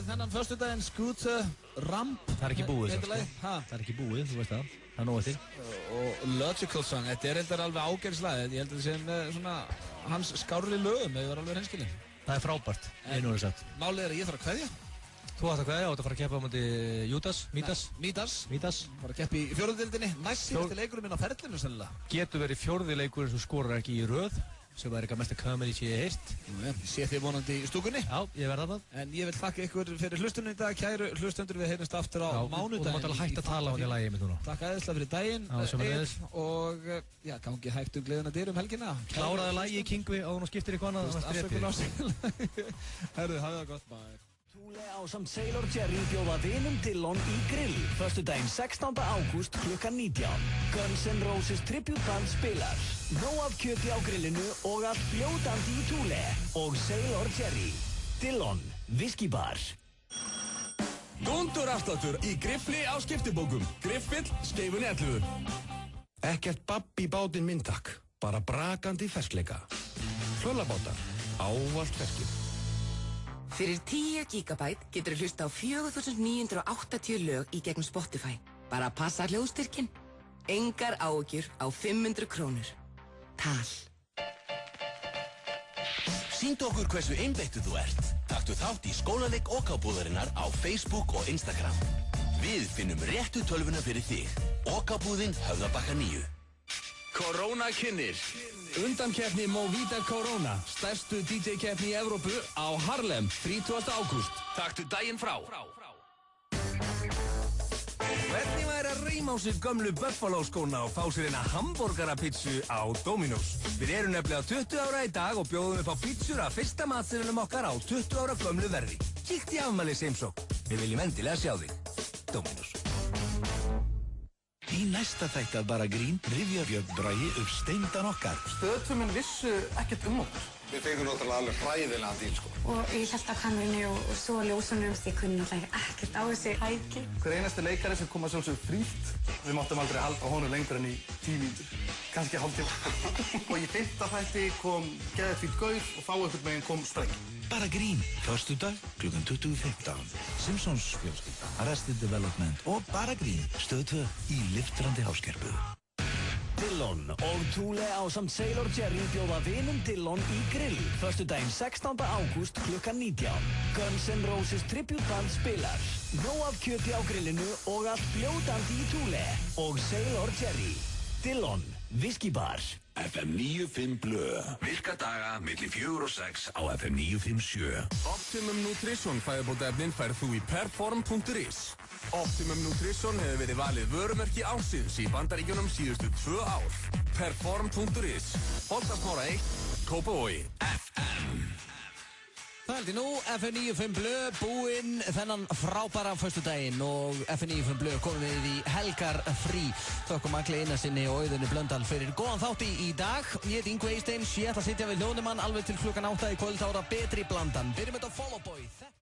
Þennan föstudaginn Scooter Ramp. Það er ekki búið svo. Það er ekki búið, þú veist það. Það er nóg eftir. Og Logical Song, þetta er reyndar alveg ágærislag. Ég held að það sé með svona hans skárri lögum, ef það var alveg hreinskilin. Það er frábært, einu orðið sagt. Málið er að ég þarf að kveðja. Þú ætti að kveðja og þú fara að keppa á móti Mítas. Fara að keppa í 4. deildinni. Næst síðasti leikurinn minn á ferlinu sennilega. Getur verið 4. leikur sem skorar ekki í röð. Sem var eitthvað mesta comedy sem ég hef heyrt. Ég sé þið vonandi í stúkunni. Já, ég verða það. En ég vil þakka ykkur fyrir hlustunum í dag, kæru hlustendur, við heyrjumst aftur á mánudaginn. Og þú mátt alveg hægt að tala á því lagi mitt núna. Takk æðislega fyrir daginn, og gangi hægt gleðina dyr helgina. Kláraði lagi í Kingvi og hún skiptir eitthvað annað. Herðu, hafið það gott, bye. Thule ásamt Sailor Jerry bjóða vinum Dillon í grill. Föstudaginn 16. ágúst klukkan 19. Guns N' Roses tributeband spilar. Nóg af kjöti á grillinu og allt fljótandi í Thule. Og Sailor Jerry. Dillon, Whiskeybar. Góndurafsláttur í Griffli á skiptibókum. Griffill, Skeifunni 11. Ekkert babb í bátinn minn takk. Bara brakandi ferskleika. Hlöllabátar. Ávallt ferskir. Fyrir 10 GB getur þú hlusta á 4980 lög í gegnum Spotify. Bara passa hljóðstyrkin. Engar áhyggjur á 500 krónur. Tal. Sýndu okkur hversu einbeittur þú ert. Taktu þátt í skólaleik OK-búðarinnar á Facebook og Instagram. Við finnum réttu tölvuna fyrir þig. OK-búðin Höfðabakka 9. Corona kynnir. Undankeppni Movida Corona. Stærstu DJ-keppni í Evrópu á Harlem 30. ágúst. Taktu daginn frá. Hvernig væri að reyma á sig gömlu Buffalo skóna og fá sér eina hamborgarapítsu á Dominos? Við erum nefnilega 20 ára í dag og bjóðum upp á pítsur af fyrsta matseðlunum okkar á 20 ára gömlu verði. Kíkt í afmælisheimsókn. Við viljum endilega sjá þig. Dominos. Í næsta þætti af Bara Grín rifjar Björn Bragi upp steindan okkar. Stöðtvöminn vissu ekkert okkur. Við fengum náttúrulega alveg hræðilega díl, sko. Og ég held á kamerunni og svo á ljósunum. Ég kunni náttúrulega ekkert á þessi hæki. Hver einasti leikari sem kom að sjálfsögðu frítt. Við máttum aldrei halda honum lengur enn í 10 mínútur. Kannski hálftíma. Og í 5. þætti kom geðfýll gaur og þá einhvern veginn kom spreng. Bara Grín, föstudag, klukkan 20:15. Simpsons fjölskylda, Arrested Development og Bara Grín, Stöð 2 í lyftrandi háskerpu. Dillon og Thule ásamt Sailor Jerry bjóða vinum Dillon í grill föstudaginn 16. ágúst klukkan 19. Guns N' Roses tributeband spilar. Nóg af kjöti á grillinu og allt fljótandi í Thule og Sailor Jerry. Dillon, Whiskeybar. FM 95 Blö. Virka daga milli 4 og 6 á FM 957. Optimum Nutrition fæðubótaefnin færð þú í perform.is. Optimum Nutrition hefur verið valið vörumerki ársins í Bandaríkjunum síðustu 2 ár. Perform.is. Holtasmára 1, Kópavogi. Það heldur nú, FM 95 Blö búinn þennan frábæra föstudaginn og FM 95 Blö komum við í helgarfrí. Þökkum Agli Einarsinni og Auðunni Blöndal fyrir góðan þátt í dag. Ég heit Ingvi Eysteins, ég ætla að sitja við hljóðnumann alveg til klukkan 8 í kvöld ára betri blandan. Byrjum þetta á Fall Out Boy.